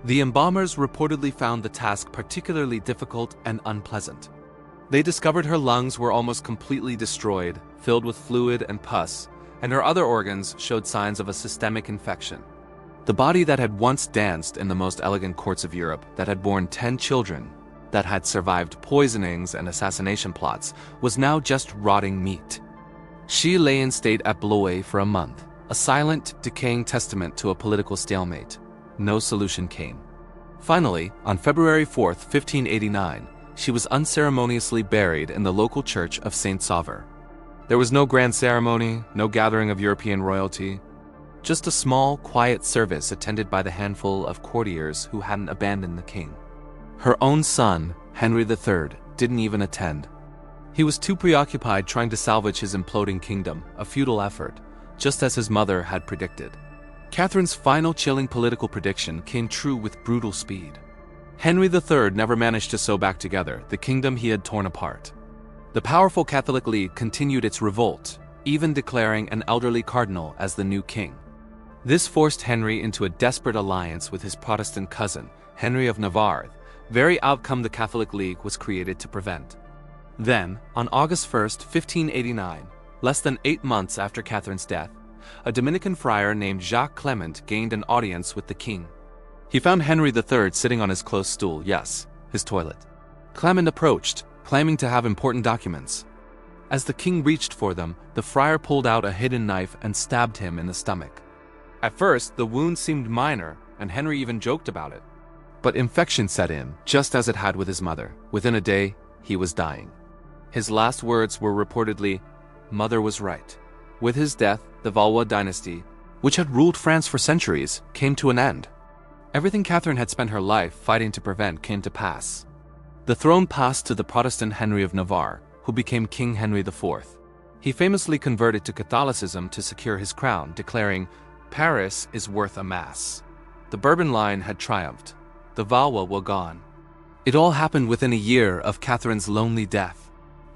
The embalmers reportedly found the task particularly difficult and unpleasant. They discovered her lungs were almost completely destroyed, filled with fluid and pus, and her other organs showed signs of a systemic infection. The body that had once danced in the most elegant courts of Europe, that had borne 10 children, that had survived poisonings and assassination plots, was now just rotting meat. She lay in state at Blois for a month, a silent, decaying testament to a political stalemate. No solution came. Finally, on February 4, 1589, she was unceremoniously buried in the local church of Saint Sauveur. There was no grand ceremony, no gathering of European royalty, just a small, quiet service attended by the handful of courtiers who hadn't abandoned the king. Her own son, Henry III, didn't even attend. He was too preoccupied trying to salvage his imploding kingdom, a futile effort, just as his mother had predicted. Catherine's final chilling political prediction came true with brutal speed. Henry III never managed to sew back together the kingdom he had torn apart. The powerful Catholic League continued its revolt, even declaring an elderly cardinal as the new king. This forced Henry into a desperate alliance with his Protestant cousin, Henry of Navarre, very outcome the Catholic League was created to prevent. Then, on August 1, 1589, less than 8 months after Catherine's death, a Dominican friar named Jacques Clement gained an audience with the king. He found Henry III sitting on his close stool, yes, his toilet. Clement approached, claiming to have important documents. As the king reached for them, the friar pulled out a hidden knife and stabbed him in the stomach. At first, the wound seemed minor, and Henry even joked about it. But infection set in, just as it had with his mother. Within a day, he was dying. His last words were reportedly, "Mother was right." With his death, the Valois dynasty, which had ruled France for centuries, came to an end. Everything Catherine had spent her life fighting to prevent came to pass. The throne passed to the Protestant Henry of Navarre, who became King Henry IV. He famously converted to Catholicism to secure his crown, declaring, "Paris is worth a mass." The Bourbon line had triumphed. The Valois were gone. It all happened within a year of Catherine's lonely death.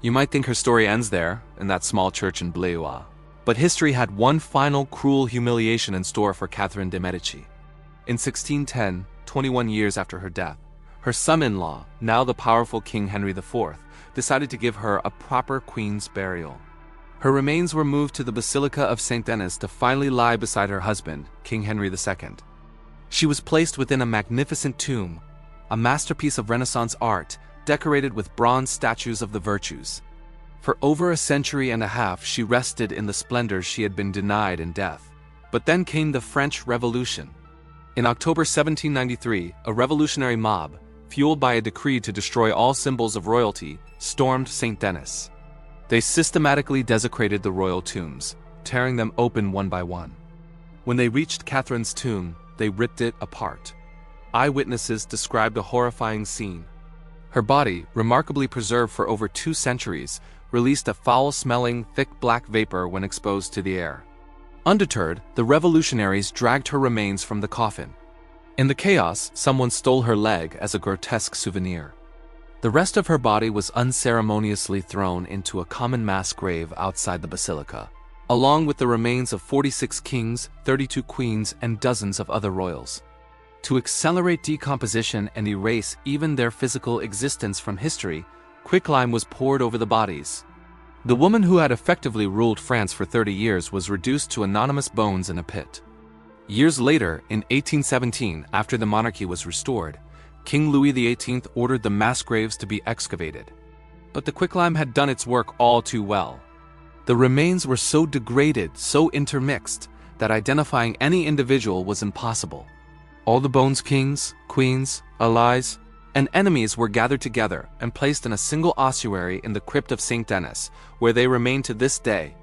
You might think her story ends there, in that small church in Blois. But history had one final cruel humiliation in store for Catherine de' Medici. In 1610, 21 years after her death, her son-in-law, now the powerful King Henry IV, decided to give her a proper queen's burial. Her remains were moved to the Basilica of St. Denis to finally lie beside her husband, King Henry II. She was placed within a magnificent tomb, a masterpiece of Renaissance art, decorated with bronze statues of the virtues. For over a century and a half she rested in the splendors she had been denied in death. But then came the French Revolution. In October 1793, a revolutionary mob, fueled by a decree to destroy all symbols of royalty, stormed St. Denis. They systematically desecrated the royal tombs, tearing them open one by one. When they reached Catherine's tomb, they ripped it apart. Eyewitnesses described a horrifying scene. Her body, remarkably preserved for over 2 centuries, released a foul-smelling, thick black vapor when exposed to the air. Undeterred, the revolutionaries dragged her remains from the coffin. In the chaos, someone stole her leg as a grotesque souvenir. The rest of her body was unceremoniously thrown into a common mass grave outside the basilica, along with the remains of 46 kings, 32 queens, and dozens of other royals. To accelerate decomposition and erase even their physical existence from history, quicklime was poured over the bodies. The woman who had effectively ruled France for 30 years was reduced to anonymous bones in a pit. Years later, in 1817, after the monarchy was restored, King Louis XVIII ordered the mass graves to be excavated. But the quicklime had done its work all too well. The remains were so degraded, so intermixed, that identifying any individual was impossible. All the bones, kings, queens, allies, and enemies were gathered together and placed in a single ossuary in the crypt of St. Denis, where they remain to this day.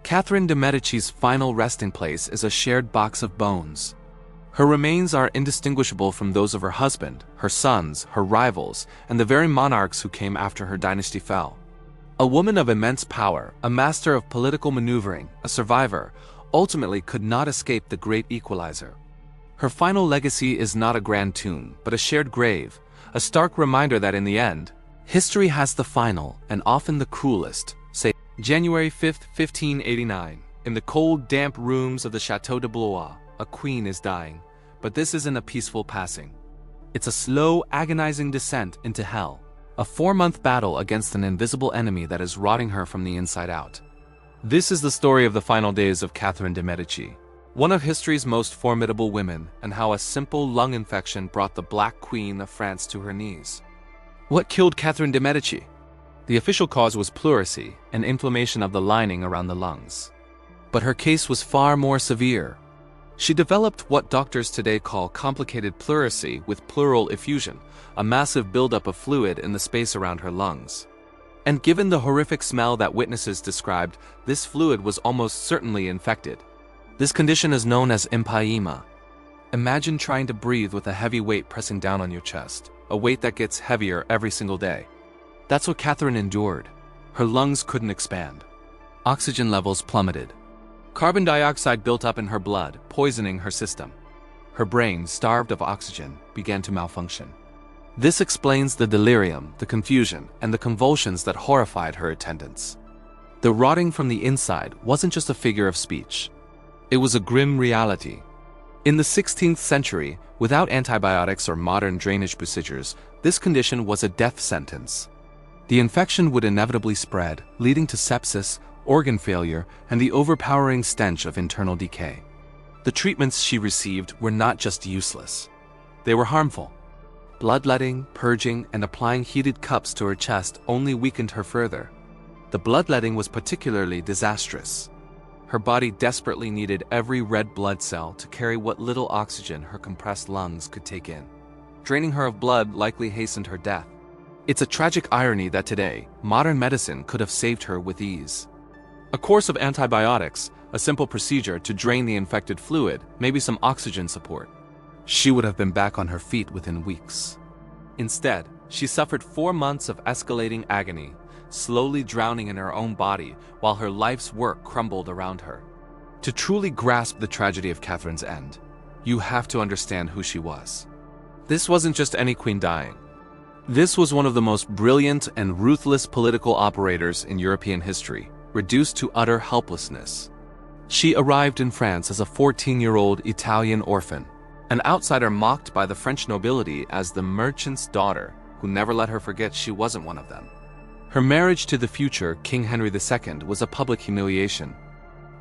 Catherine de' Medici's final resting place is a shared box of bones. Her remains are indistinguishable from those of her husband, her sons, her rivals, and the very monarchs who came after her dynasty fell. A woman of immense power, a master of political maneuvering, a survivor, ultimately could not escape the great equalizer. Her final legacy is not a grand tomb, but a shared grave, a stark reminder that in the end, history has the final, and often the cruelest, say. January 5, 1589, in the cold, damp rooms of the Château de Blois, a queen is dying, but this isn't a peaceful passing. It's a slow, agonizing descent into hell, a 4-month battle against an invisible enemy that is rotting her from the inside out. This is the story of the final days of Catherine de' Medici, one of history's most formidable women, and how a simple lung infection brought the Black Queen of France to her knees. What killed Catherine de' Medici? The official cause was pleurisy, an inflammation of the lining around the lungs. But her case was far more severe. She developed what doctors today call complicated pleurisy with pleural effusion, a massive buildup of fluid in the space around her lungs. And given the horrific smell that witnesses described, this fluid was almost certainly infected. This condition is known as empyema. Imagine trying to breathe with a heavy weight pressing down on your chest, a weight that gets heavier every single day. That's what Catherine endured. Her lungs couldn't expand. Oxygen levels plummeted. Carbon dioxide built up in her blood, poisoning her system. Her brain, starved of oxygen, began to malfunction. This explains the delirium, the confusion, and the convulsions that horrified her attendants. The rotting from the inside wasn't just a figure of speech. It was a grim reality. In the 16th century, without antibiotics or modern drainage procedures, this condition was a death sentence. The infection would inevitably spread, leading to sepsis, organ failure, and the overpowering stench of internal decay. The treatments she received were not just useless. They were harmful. Bloodletting, purging, and applying heated cups to her chest only weakened her further. The bloodletting was particularly disastrous. Her body desperately needed every red blood cell to carry what little oxygen her compressed lungs could take in. Draining her of blood likely hastened her death. It's a tragic irony that today, modern medicine could have saved her with ease. A course of antibiotics, a simple procedure to drain the infected fluid, maybe some oxygen support. She would have been back on her feet within weeks. Instead, she suffered 4 months of escalating agony, slowly drowning in her own body while her life's work crumbled around her. To truly grasp the tragedy of Catherine's end, you have to understand who she was. This wasn't just any queen dying. This was one of the most brilliant and ruthless political operators in European history, reduced to utter helplessness. She arrived in France as a 14-year-old Italian orphan, an outsider mocked by the French nobility as the merchant's daughter, who never let her forget she wasn't one of them. Her marriage to the future King Henry II was a public humiliation.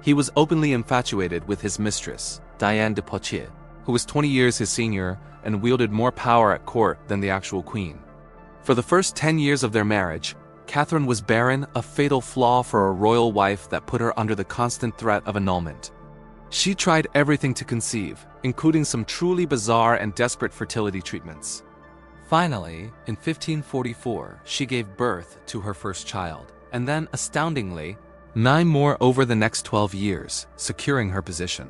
He was openly infatuated with his mistress, Diane de Poitiers, who was 20 years his senior and wielded more power at court than the actual queen. For the first 10 years of their marriage, Catherine was barren, a fatal flaw for a royal wife that put her under the constant threat of annulment. She tried everything to conceive, including some truly bizarre and desperate fertility treatments. Finally, in 1544, she gave birth to her first child, and then, astoundingly, 9 more over the next 12 years, securing her position.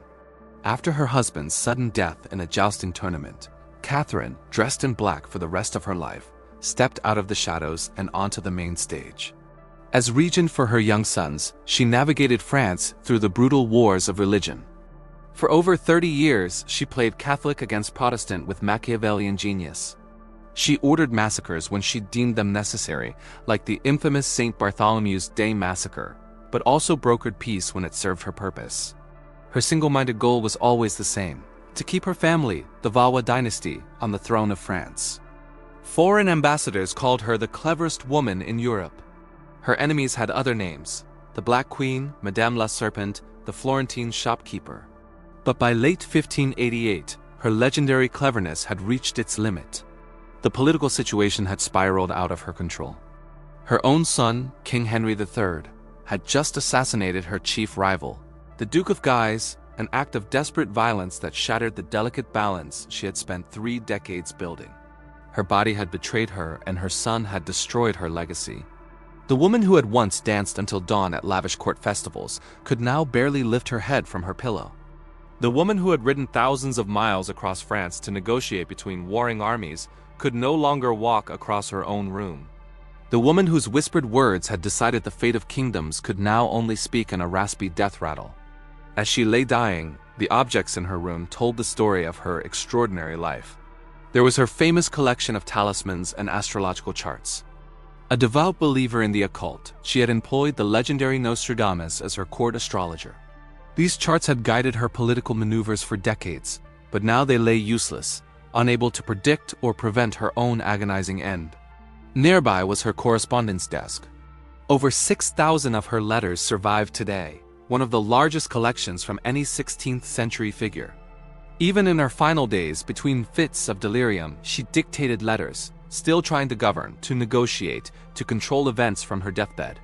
After her husband's sudden death in a jousting tournament, Catherine, dressed in black for the rest of her life, stepped out of the shadows and onto the main stage. As regent for her young sons, she navigated France through the brutal wars of religion. For over 30 years, she played Catholic against Protestant with Machiavellian genius. She ordered massacres when she deemed them necessary, like the infamous St. Bartholomew's Day massacre, but also brokered peace when it served her purpose. Her single-minded goal was always the same: to keep her family, the Valois dynasty, on the throne of France. Foreign ambassadors called her the cleverest woman in Europe. Her enemies had other names: the Black Queen, Madame la Serpent, the Florentine shopkeeper. But by late 1588, her legendary cleverness had reached its limit. The political situation had spiraled out of her control. Her own son, King Henry III, had just assassinated her chief rival, the Duke of Guise, an act of desperate violence that shattered the delicate balance she had spent 3 decades building. Her body had betrayed her, and her son had destroyed her legacy. The woman who had once danced until dawn at lavish court festivals could now barely lift her head from her pillow. The woman who had ridden thousands of miles across France to negotiate between warring armies could no longer walk across her own room. The woman whose whispered words had decided the fate of kingdoms could now only speak in a raspy death rattle. As she lay dying, the objects in her room told the story of her extraordinary life. There was her famous collection of talismans and astrological charts. A devout believer in the occult, she had employed the legendary Nostradamus as her court astrologer. These charts had guided her political maneuvers for decades, but now they lay useless, unable to predict or prevent her own agonizing end. Nearby was her correspondence desk. Over 6,000 of her letters survive today, one of the largest collections from any 16th century figure. Even in her final days, between fits of delirium, she dictated letters, still trying to govern, to negotiate, to control events from her deathbed.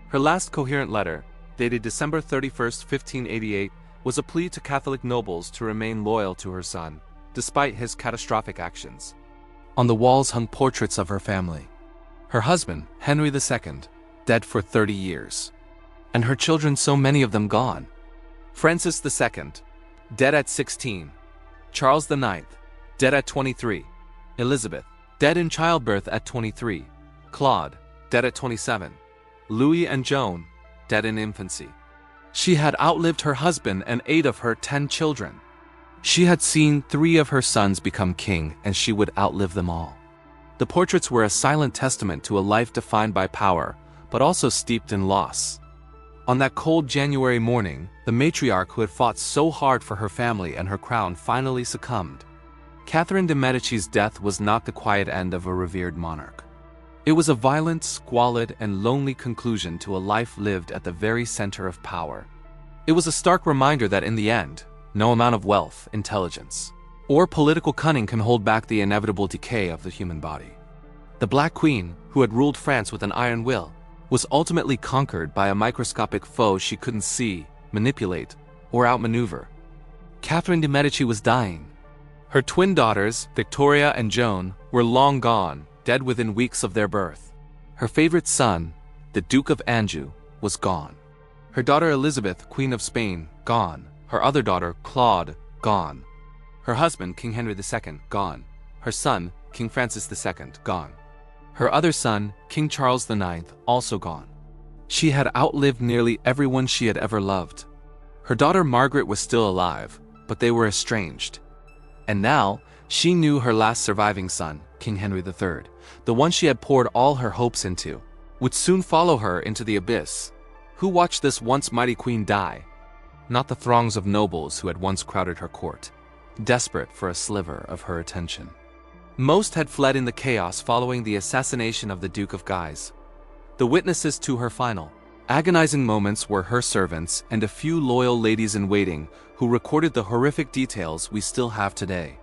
Her last coherent letter, dated December 31st, 1588, was a plea to Catholic nobles to remain loyal to her son, despite his catastrophic actions. On the walls hung portraits of her family. Her husband, Henry II, dead for 30 years. And her children, so many of them gone. Francis II, dead at 16. Charles IX, dead at 23. Elizabeth, dead in childbirth at 23. Claude, dead at 27. Louis and Joan, dead in infancy. She had outlived her husband and 8 of her 10 children. She had seen 3 of her sons become king, and she would outlive them all. The portraits were a silent testament to a life defined by power, but also steeped in loss. On that cold January morning, the matriarch who had fought so hard for her family and her crown finally succumbed. Catherine de Medici's death was not the quiet end of a revered monarch. It was a violent, squalid, and lonely conclusion to a life lived at the very center of power. It was a stark reminder that in the end, no amount of wealth, intelligence, or political cunning can hold back the inevitable decay of the human body. The Black Queen, who had ruled France with an iron will, was ultimately conquered by a microscopic foe she couldn't see, manipulate, or outmaneuver. Catherine de Medici was dying. Her twin daughters, Victoria and Joan, were long gone, dead within weeks of their birth. Her favorite son, the Duke of Anjou, was gone. Her daughter Elizabeth, Queen of Spain, gone. Her other daughter, Claude, gone. Her husband, King Henry II, gone. Her son, King Francis II, gone. Her other son, King Charles IX, also gone. She had outlived nearly everyone she had ever loved. Her daughter Margaret was still alive, but they were estranged. And now, she knew her last surviving son, King Henry III, the one she had poured all her hopes into, would soon follow her into the abyss. Who watched this once mighty queen die? Not the throngs of nobles who had once crowded her court, desperate for a sliver of her attention. Most had fled in the chaos following the assassination of the Duke of Guise. The witnesses to her final, agonizing moments were her servants and a few loyal ladies-in-waiting who recorded the horrific details we still have today.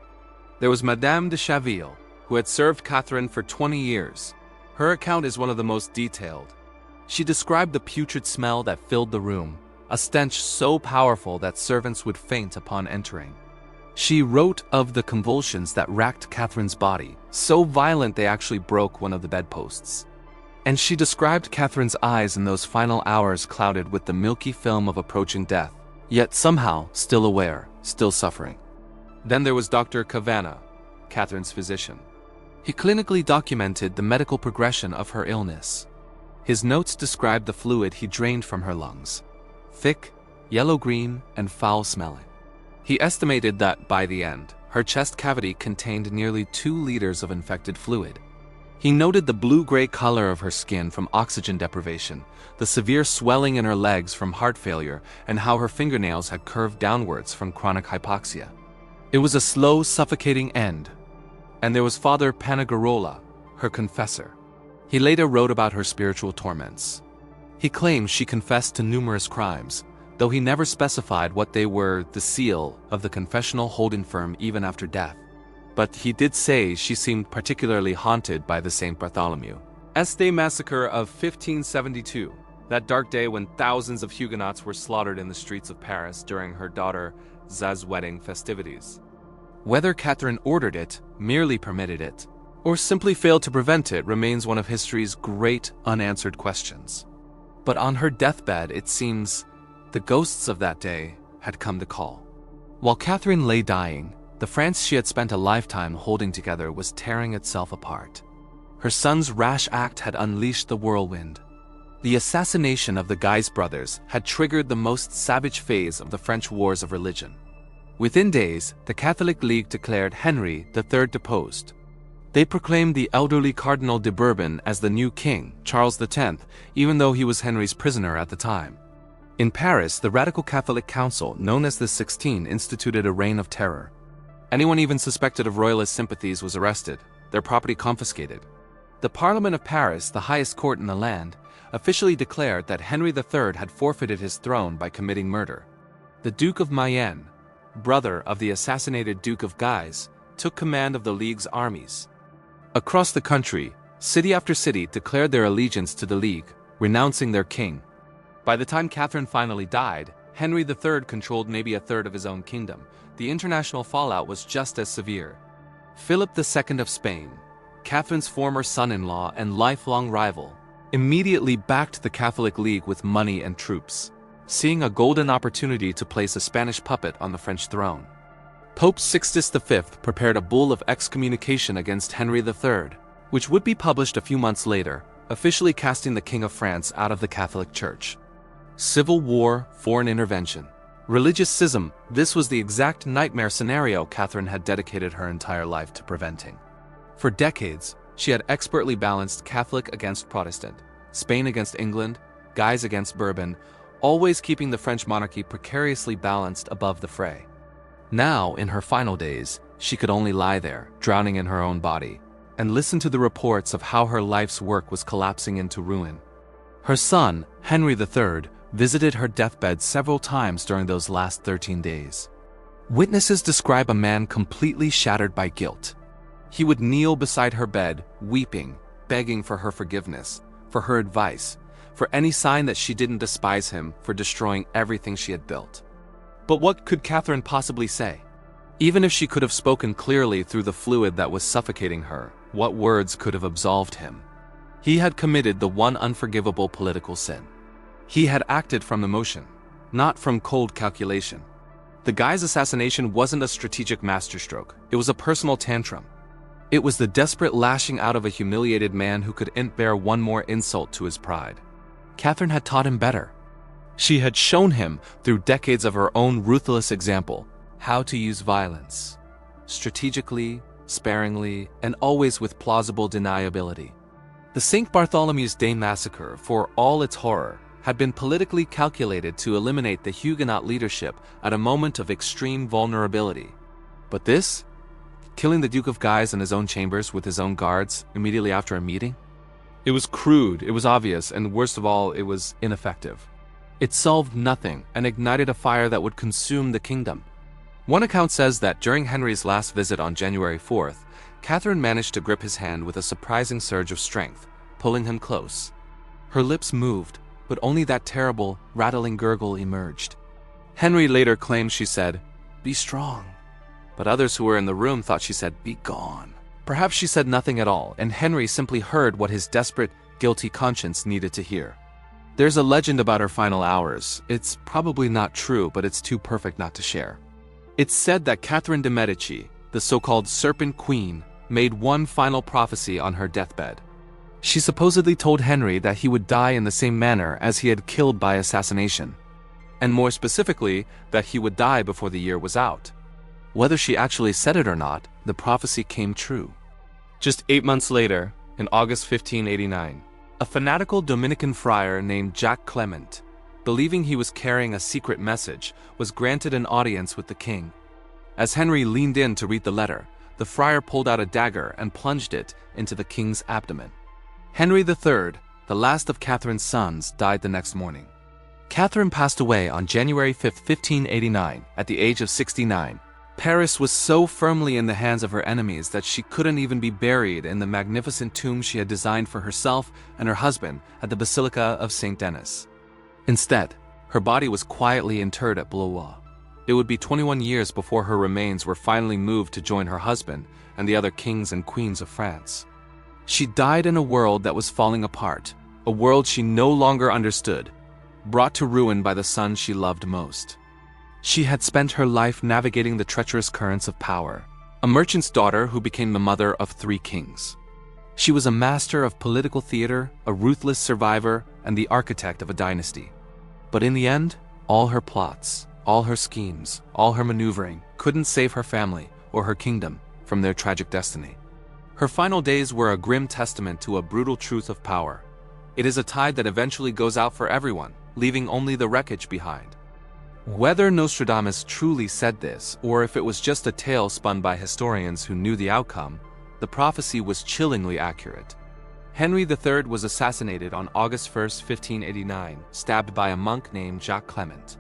There was Madame de Guercheville, who had served Catherine for 20 years. Her account is one of the most detailed. She described the putrid smell that filled the room, a stench so powerful that servants would faint upon entering. She wrote of the convulsions that racked Catherine's body, so violent they actually broke one of the bedposts. And she described Catherine's eyes in those final hours clouded with the milky film of approaching death, yet somehow still aware, still suffering. Then there was Dr. Cavriana, Catherine's physician. He clinically documented the medical progression of her illness. His notes described the fluid he drained from her lungs, thick, yellow-green, and foul-smelling. He estimated that, by the end, her chest cavity contained nearly 2 liters of infected fluid. He noted the blue-gray color of her skin from oxygen deprivation, the severe swelling in her legs from heart failure, and how her fingernails had curved downwards from chronic hypoxia. It was a slow, suffocating end. And there was Father Panagirola, her confessor. He later wrote about her spiritual torments. He claims she confessed to numerous crimes, though he never specified what they were, the seal of the confessional holding firm even after death. But he did say she seemed particularly haunted by the St. Bartholomew. Este massacre of 1572, that dark day when thousands of Huguenots were slaughtered in the streets of Paris during her daughter Za's wedding festivities. Whether Catherine ordered it, merely permitted it, or simply failed to prevent it remains one of history's great unanswered questions. But on her deathbed, it seems, the ghosts of that day had come to call. While Catherine lay dying, the France she had spent a lifetime holding together was tearing itself apart. Her son's rash act had unleashed the whirlwind. The assassination of the Guise brothers had triggered the most savage phase of the French wars of religion. Within days, the Catholic League declared Henry III deposed. They proclaimed the elderly Cardinal de Bourbon as the new king, Charles X, even though he was Henry's prisoner at the time. In Paris, the Radical Catholic Council, known as the 16, instituted a reign of terror. Anyone even suspected of royalist sympathies was arrested, their property confiscated. The Parliament of Paris, the highest court in the land, officially declared that Henry III had forfeited his throne by committing murder. The Duke of Mayenne, brother of the assassinated Duke of Guise, took command of the League's armies. Across the country, city after city declared their allegiance to the League, renouncing their king. By the time Catherine finally died, Henry III controlled maybe a third of his own kingdom. The international fallout was just as severe. Philip II of Spain, Catherine's former son-in-law and lifelong rival, immediately backed the Catholic League with money and troops, seeing a golden opportunity to place a Spanish puppet on the French throne. Pope Sixtus V prepared a bull of excommunication against Henry III, which would be published a few months later, officially casting the King of France out of the Catholic Church. Civil war, foreign intervention, religious schism, this was the exact nightmare scenario Catherine had dedicated her entire life to preventing. For decades, she had expertly balanced Catholic against Protestant, Spain against England, Guise against Bourbon, always keeping the French monarchy precariously balanced above the fray. Now, in her final days, she could only lie there, drowning in her own body, and listen to the reports of how her life's work was collapsing into ruin. Her son, Henry III, visited her deathbed several times during those last 13 days. Witnesses describe a man completely shattered by guilt. He would kneel beside her bed, weeping, begging for her forgiveness, for her advice, for any sign that she didn't despise him for destroying everything she had built. But what could Catherine possibly say? Even if she could have spoken clearly through the fluid that was suffocating her, what words could have absolved him? He had committed the one unforgivable political sin. He had acted from emotion, not from cold calculation. The Guise assassination wasn't a strategic masterstroke, it was a personal tantrum. It was the desperate lashing out of a humiliated man who couldn't bear one more insult to his pride. Catherine had taught him better. She had shown him, through decades of her own ruthless example, how to use violence. Strategically, sparingly, and always with plausible deniability. The St. Bartholomew's Day massacre, for all its horror, had been politically calculated to eliminate the Huguenot leadership at a moment of extreme vulnerability. But this? Killing the Duke of Guise in his own chambers with his own guards immediately after a meeting? It was crude, it was obvious, and worst of all, it was ineffective. It solved nothing and ignited a fire that would consume the kingdom. One account says that during Henry's last visit on January 4th, Catherine managed to grip his hand with a surprising surge of strength, pulling him close. Her lips moved, but only that terrible, rattling gurgle emerged. Henry later claimed she said, "Be strong." But others who were in the room thought she said, "Be gone." Perhaps she said nothing at all, and Henry simply heard what his desperate, guilty conscience needed to hear. There's a legend about her final hours. It's probably not true, but it's too perfect not to share. It's said that Catherine de Medici, the so-called Serpent Queen, made one final prophecy on her deathbed. She supposedly told Henry that he would die in the same manner as he had killed by assassination, and more specifically, that he would die before the year was out. Whether she actually said it or not, the prophecy came true. Just 8 months later, in August 1589, a fanatical Dominican friar named Jacques Clement, believing he was carrying a secret message, was granted an audience with the king. As Henry leaned in to read the letter, the friar pulled out a dagger and plunged it into the king's abdomen. Henry III, the last of Catherine's sons, died the next morning. Catherine passed away on January 5, 1589, at the age of 69. Paris was so firmly in the hands of her enemies that she couldn't even be buried in the magnificent tomb she had designed for herself and her husband at the Basilica of Saint Denis. Instead, her body was quietly interred at Blois. It would be 21 years before her remains were finally moved to join her husband and the other kings and queens of France. She died in a world that was falling apart, a world she no longer understood, brought to ruin by the son she loved most. She had spent her life navigating the treacherous currents of power, a merchant's daughter who became the mother of 3 kings. She was a master of political theater, a ruthless survivor, and the architect of a dynasty. But in the end, all her plots, all her schemes, all her maneuvering couldn't save her family or her kingdom from their tragic destiny. Her final days were a grim testament to a brutal truth of power. It is a tide that eventually goes out for everyone, leaving only the wreckage behind. Whether Nostradamus truly said this, or if it was just a tale spun by historians who knew the outcome, the prophecy was chillingly accurate. Henry III was assassinated on August 1, 1589, stabbed by a monk named Jacques Clement.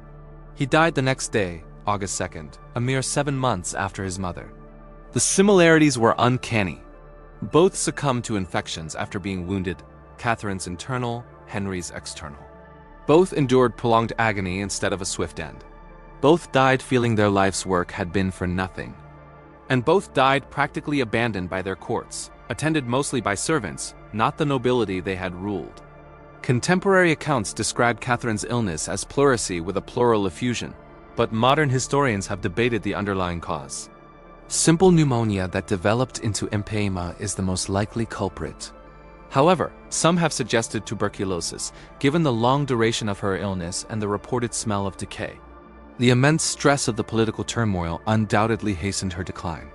He died the next day, August 2nd, a mere 7 months after his mother. The similarities were uncanny. Both succumbed to infections after being wounded, Catherine's internal, Henry's external. Both endured prolonged agony instead of a swift end. Both died feeling their life's work had been for nothing. And both died practically abandoned by their courts, attended mostly by servants, not the nobility they had ruled. Contemporary accounts describe Catherine's illness as pleurisy with a pleural effusion, but modern historians have debated the underlying cause. Simple pneumonia that developed into empyema is the most likely culprit. However, some have suggested tuberculosis, given the long duration of her illness and the reported smell of decay. The immense stress of the political turmoil undoubtedly hastened her decline.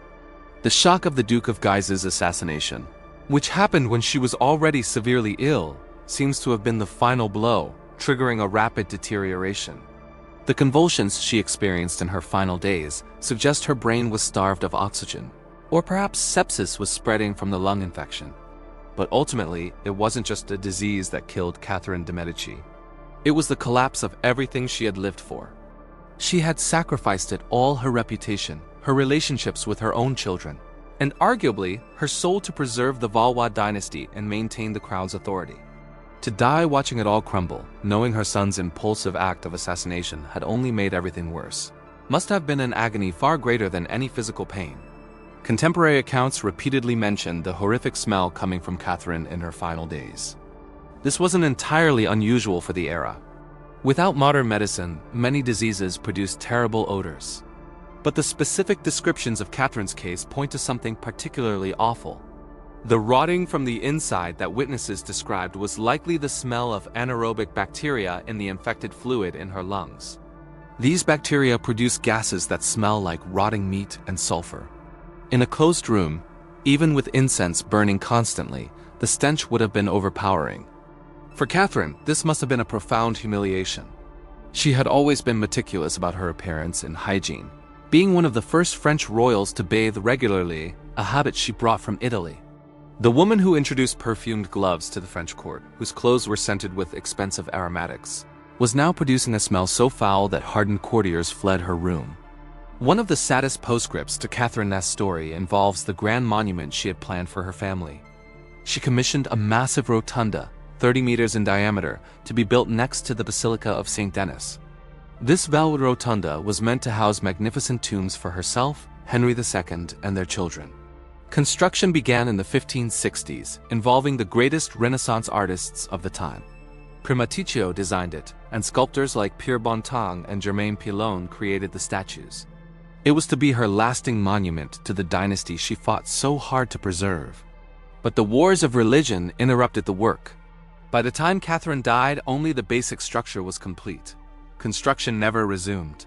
The shock of the Duke of Guise's assassination, which happened when she was already severely ill, seems to have been the final blow, triggering a rapid deterioration. The convulsions she experienced in her final days suggest her brain was starved of oxygen, or perhaps sepsis was spreading from the lung infection. But ultimately, it wasn't just a disease that killed Catherine de Medici. It was the collapse of everything she had lived for. She had sacrificed it all: her reputation, her relationships with her own children, and arguably her soul to preserve the Valois dynasty and maintain the crown's authority. To die watching it all crumble, knowing her son's impulsive act of assassination had only made everything worse. must have been an agony far greater than any physical pain. Contemporary accounts repeatedly mention the horrific smell coming from Catherine in her final days. This wasn't entirely unusual for the era. Without modern medicine, many diseases produced terrible odors. But the specific descriptions of Catherine's case point to something particularly awful. The rotting from the inside that witnesses described was likely the smell of anaerobic bacteria in the infected fluid in her lungs. These bacteria produce gases that smell like rotting meat and sulfur. In a closed room, even with incense burning constantly, the stench would have been overpowering. For Catherine, this must have been a profound humiliation. She had always been meticulous about her appearance and hygiene, being one of the first French royals to bathe regularly, a habit she brought from Italy. The woman who introduced perfumed gloves to the French court, whose clothes were scented with expensive aromatics, was now producing a smell so foul that hardened courtiers fled her room. One of the saddest postscripts to Catherine's story involves the grand monument she had planned for her family. She commissioned a massive rotunda, 30 meters in diameter, to be built next to the Basilica of St. Denis. This velvet rotunda was meant to house magnificent tombs for herself, Henry II, and their children. Construction began in the 1560s, involving the greatest Renaissance artists of the time. Primaticcio designed it, and sculptors like Pierre Bontemps and Germain Pilon created the statues. It was to be her lasting monument to the dynasty she fought so hard to preserve. But the wars of religion interrupted the work. By the time Catherine died, only the basic structure was complete. Construction never resumed.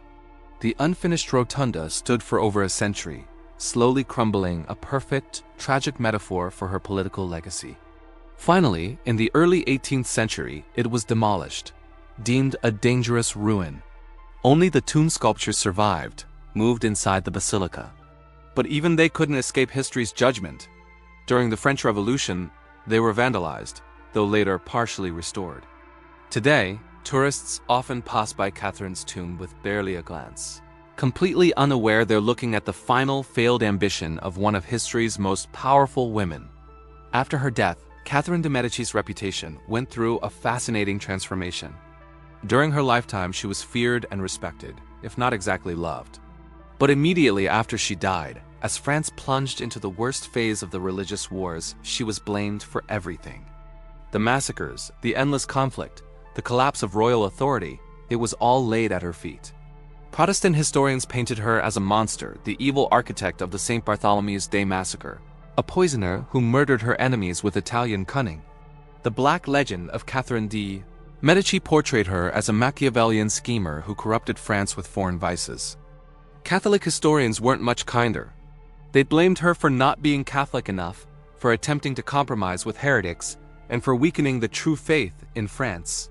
The unfinished rotunda stood for over a century, slowly crumbling, a perfect, tragic metaphor for her political legacy. Finally, in the early 18th century, it was demolished, deemed a dangerous ruin. Only the tomb sculptures survived, moved inside the basilica. But even they couldn't escape history's judgment. During the French Revolution, they were vandalized, though later partially restored. Today, tourists often pass by Catherine's tomb with barely a glance. Completely unaware they're looking at the final failed ambition of one of history's most powerful women. After her death, Catherine de Medici's reputation went through a fascinating transformation. During her lifetime, she was feared and respected, if not exactly loved. But immediately after she died, as France plunged into the worst phase of the religious wars, she was blamed for everything. The massacres, the endless conflict, the collapse of royal authority, it was all laid at her feet. Protestant historians painted her as a monster, the evil architect of the St. Bartholomew's Day massacre, a poisoner who murdered her enemies with Italian cunning. The Black Legend of Catherine de Medici portrayed her as a Machiavellian schemer who corrupted France with foreign vices. Catholic historians weren't much kinder. They blamed her for not being Catholic enough, for attempting to compromise with heretics, and for weakening the true faith in France.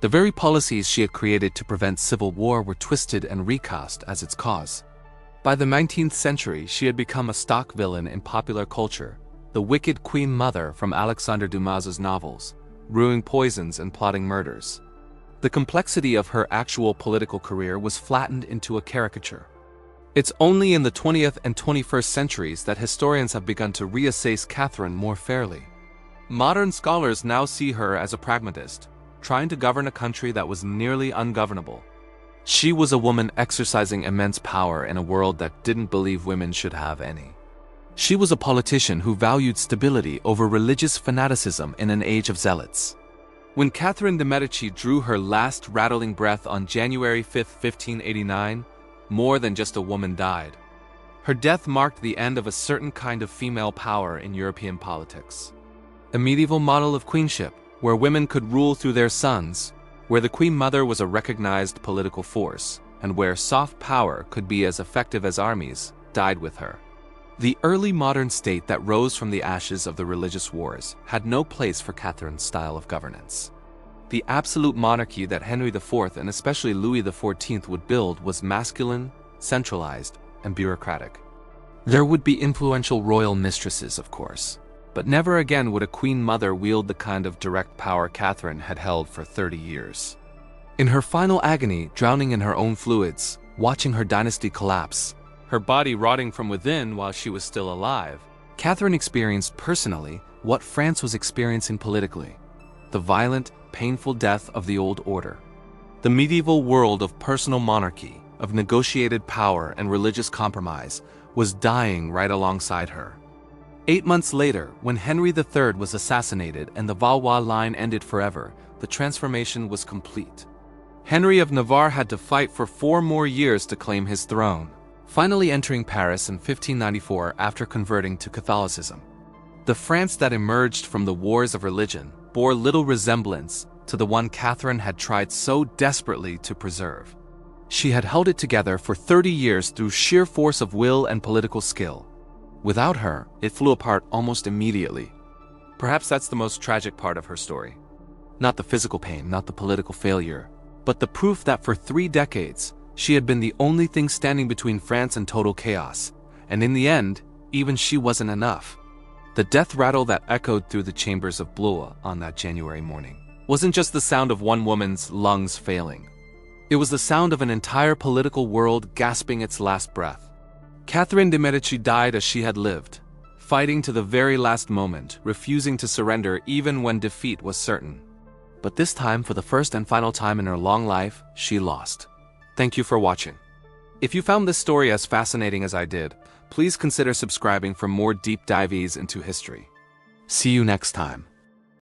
The very policies she had created to prevent civil war were twisted and recast as its cause. By the 19th century, she had become a stock villain in popular culture, the wicked Queen Mother from Alexandre Dumas's novels, brewing poisons and plotting murders. The complexity of her actual political career was flattened into a caricature. It's only in the 20th and 21st centuries that historians have begun to reassess Catherine more fairly. Modern scholars now see her as a pragmatist, trying to govern a country that was nearly ungovernable. She was a woman exercising immense power in a world that didn't believe women should have any. She was a politician who valued stability over religious fanaticism in an age of zealots. When Catherine de Medici drew her last rattling breath on January 5, 1589, more than just a woman died. Her death marked the end of a certain kind of female power in European politics. A medieval model of queenship, where women could rule through their sons, where the Queen Mother was a recognized political force, and where soft power could be as effective as armies, died with her. The early modern state that rose from the ashes of the religious wars had no place for Catherine's style of governance. The absolute monarchy that Henry IV and especially Louis XIV would build was masculine, centralized, and bureaucratic. There would be influential royal mistresses, of course, but never again would a Queen Mother wield the kind of direct power Catherine had held for 30 years. In her final agony, drowning in her own fluids, watching her dynasty collapse, her body rotting from within while she was still alive, Catherine experienced personally what France was experiencing politically: the violent, painful death of the old order. The medieval world of personal monarchy, of negotiated power and religious compromise, was dying right alongside her. 8 months later, when Henry III was assassinated and the Valois line ended forever, the transformation was complete. Henry of Navarre had to fight for 4 more years to claim his throne, finally entering Paris in 1594 after converting to Catholicism. The France that emerged from the wars of religion bore little resemblance to the one Catherine had tried so desperately to preserve. She had held it together for 30 years through sheer force of will and political skill. Without her, it flew apart almost immediately. Perhaps that's the most tragic part of her story. Not the physical pain, not the political failure, but the proof that for 3 decades, she had been the only thing standing between France and total chaos. And in the end, even she wasn't enough. The death rattle that echoed through the chambers of Blois on that January morning wasn't just the sound of one woman's lungs failing. It was the sound of an entire political world gasping its last breath. Catherine de' Medici died as she had lived, fighting to the very last moment, refusing to surrender even when defeat was certain. But this time, for the first and final time in her long life, she lost. Thank you for watching. If you found this story as fascinating as I did, please consider subscribing for more deep dives into history. See you next time.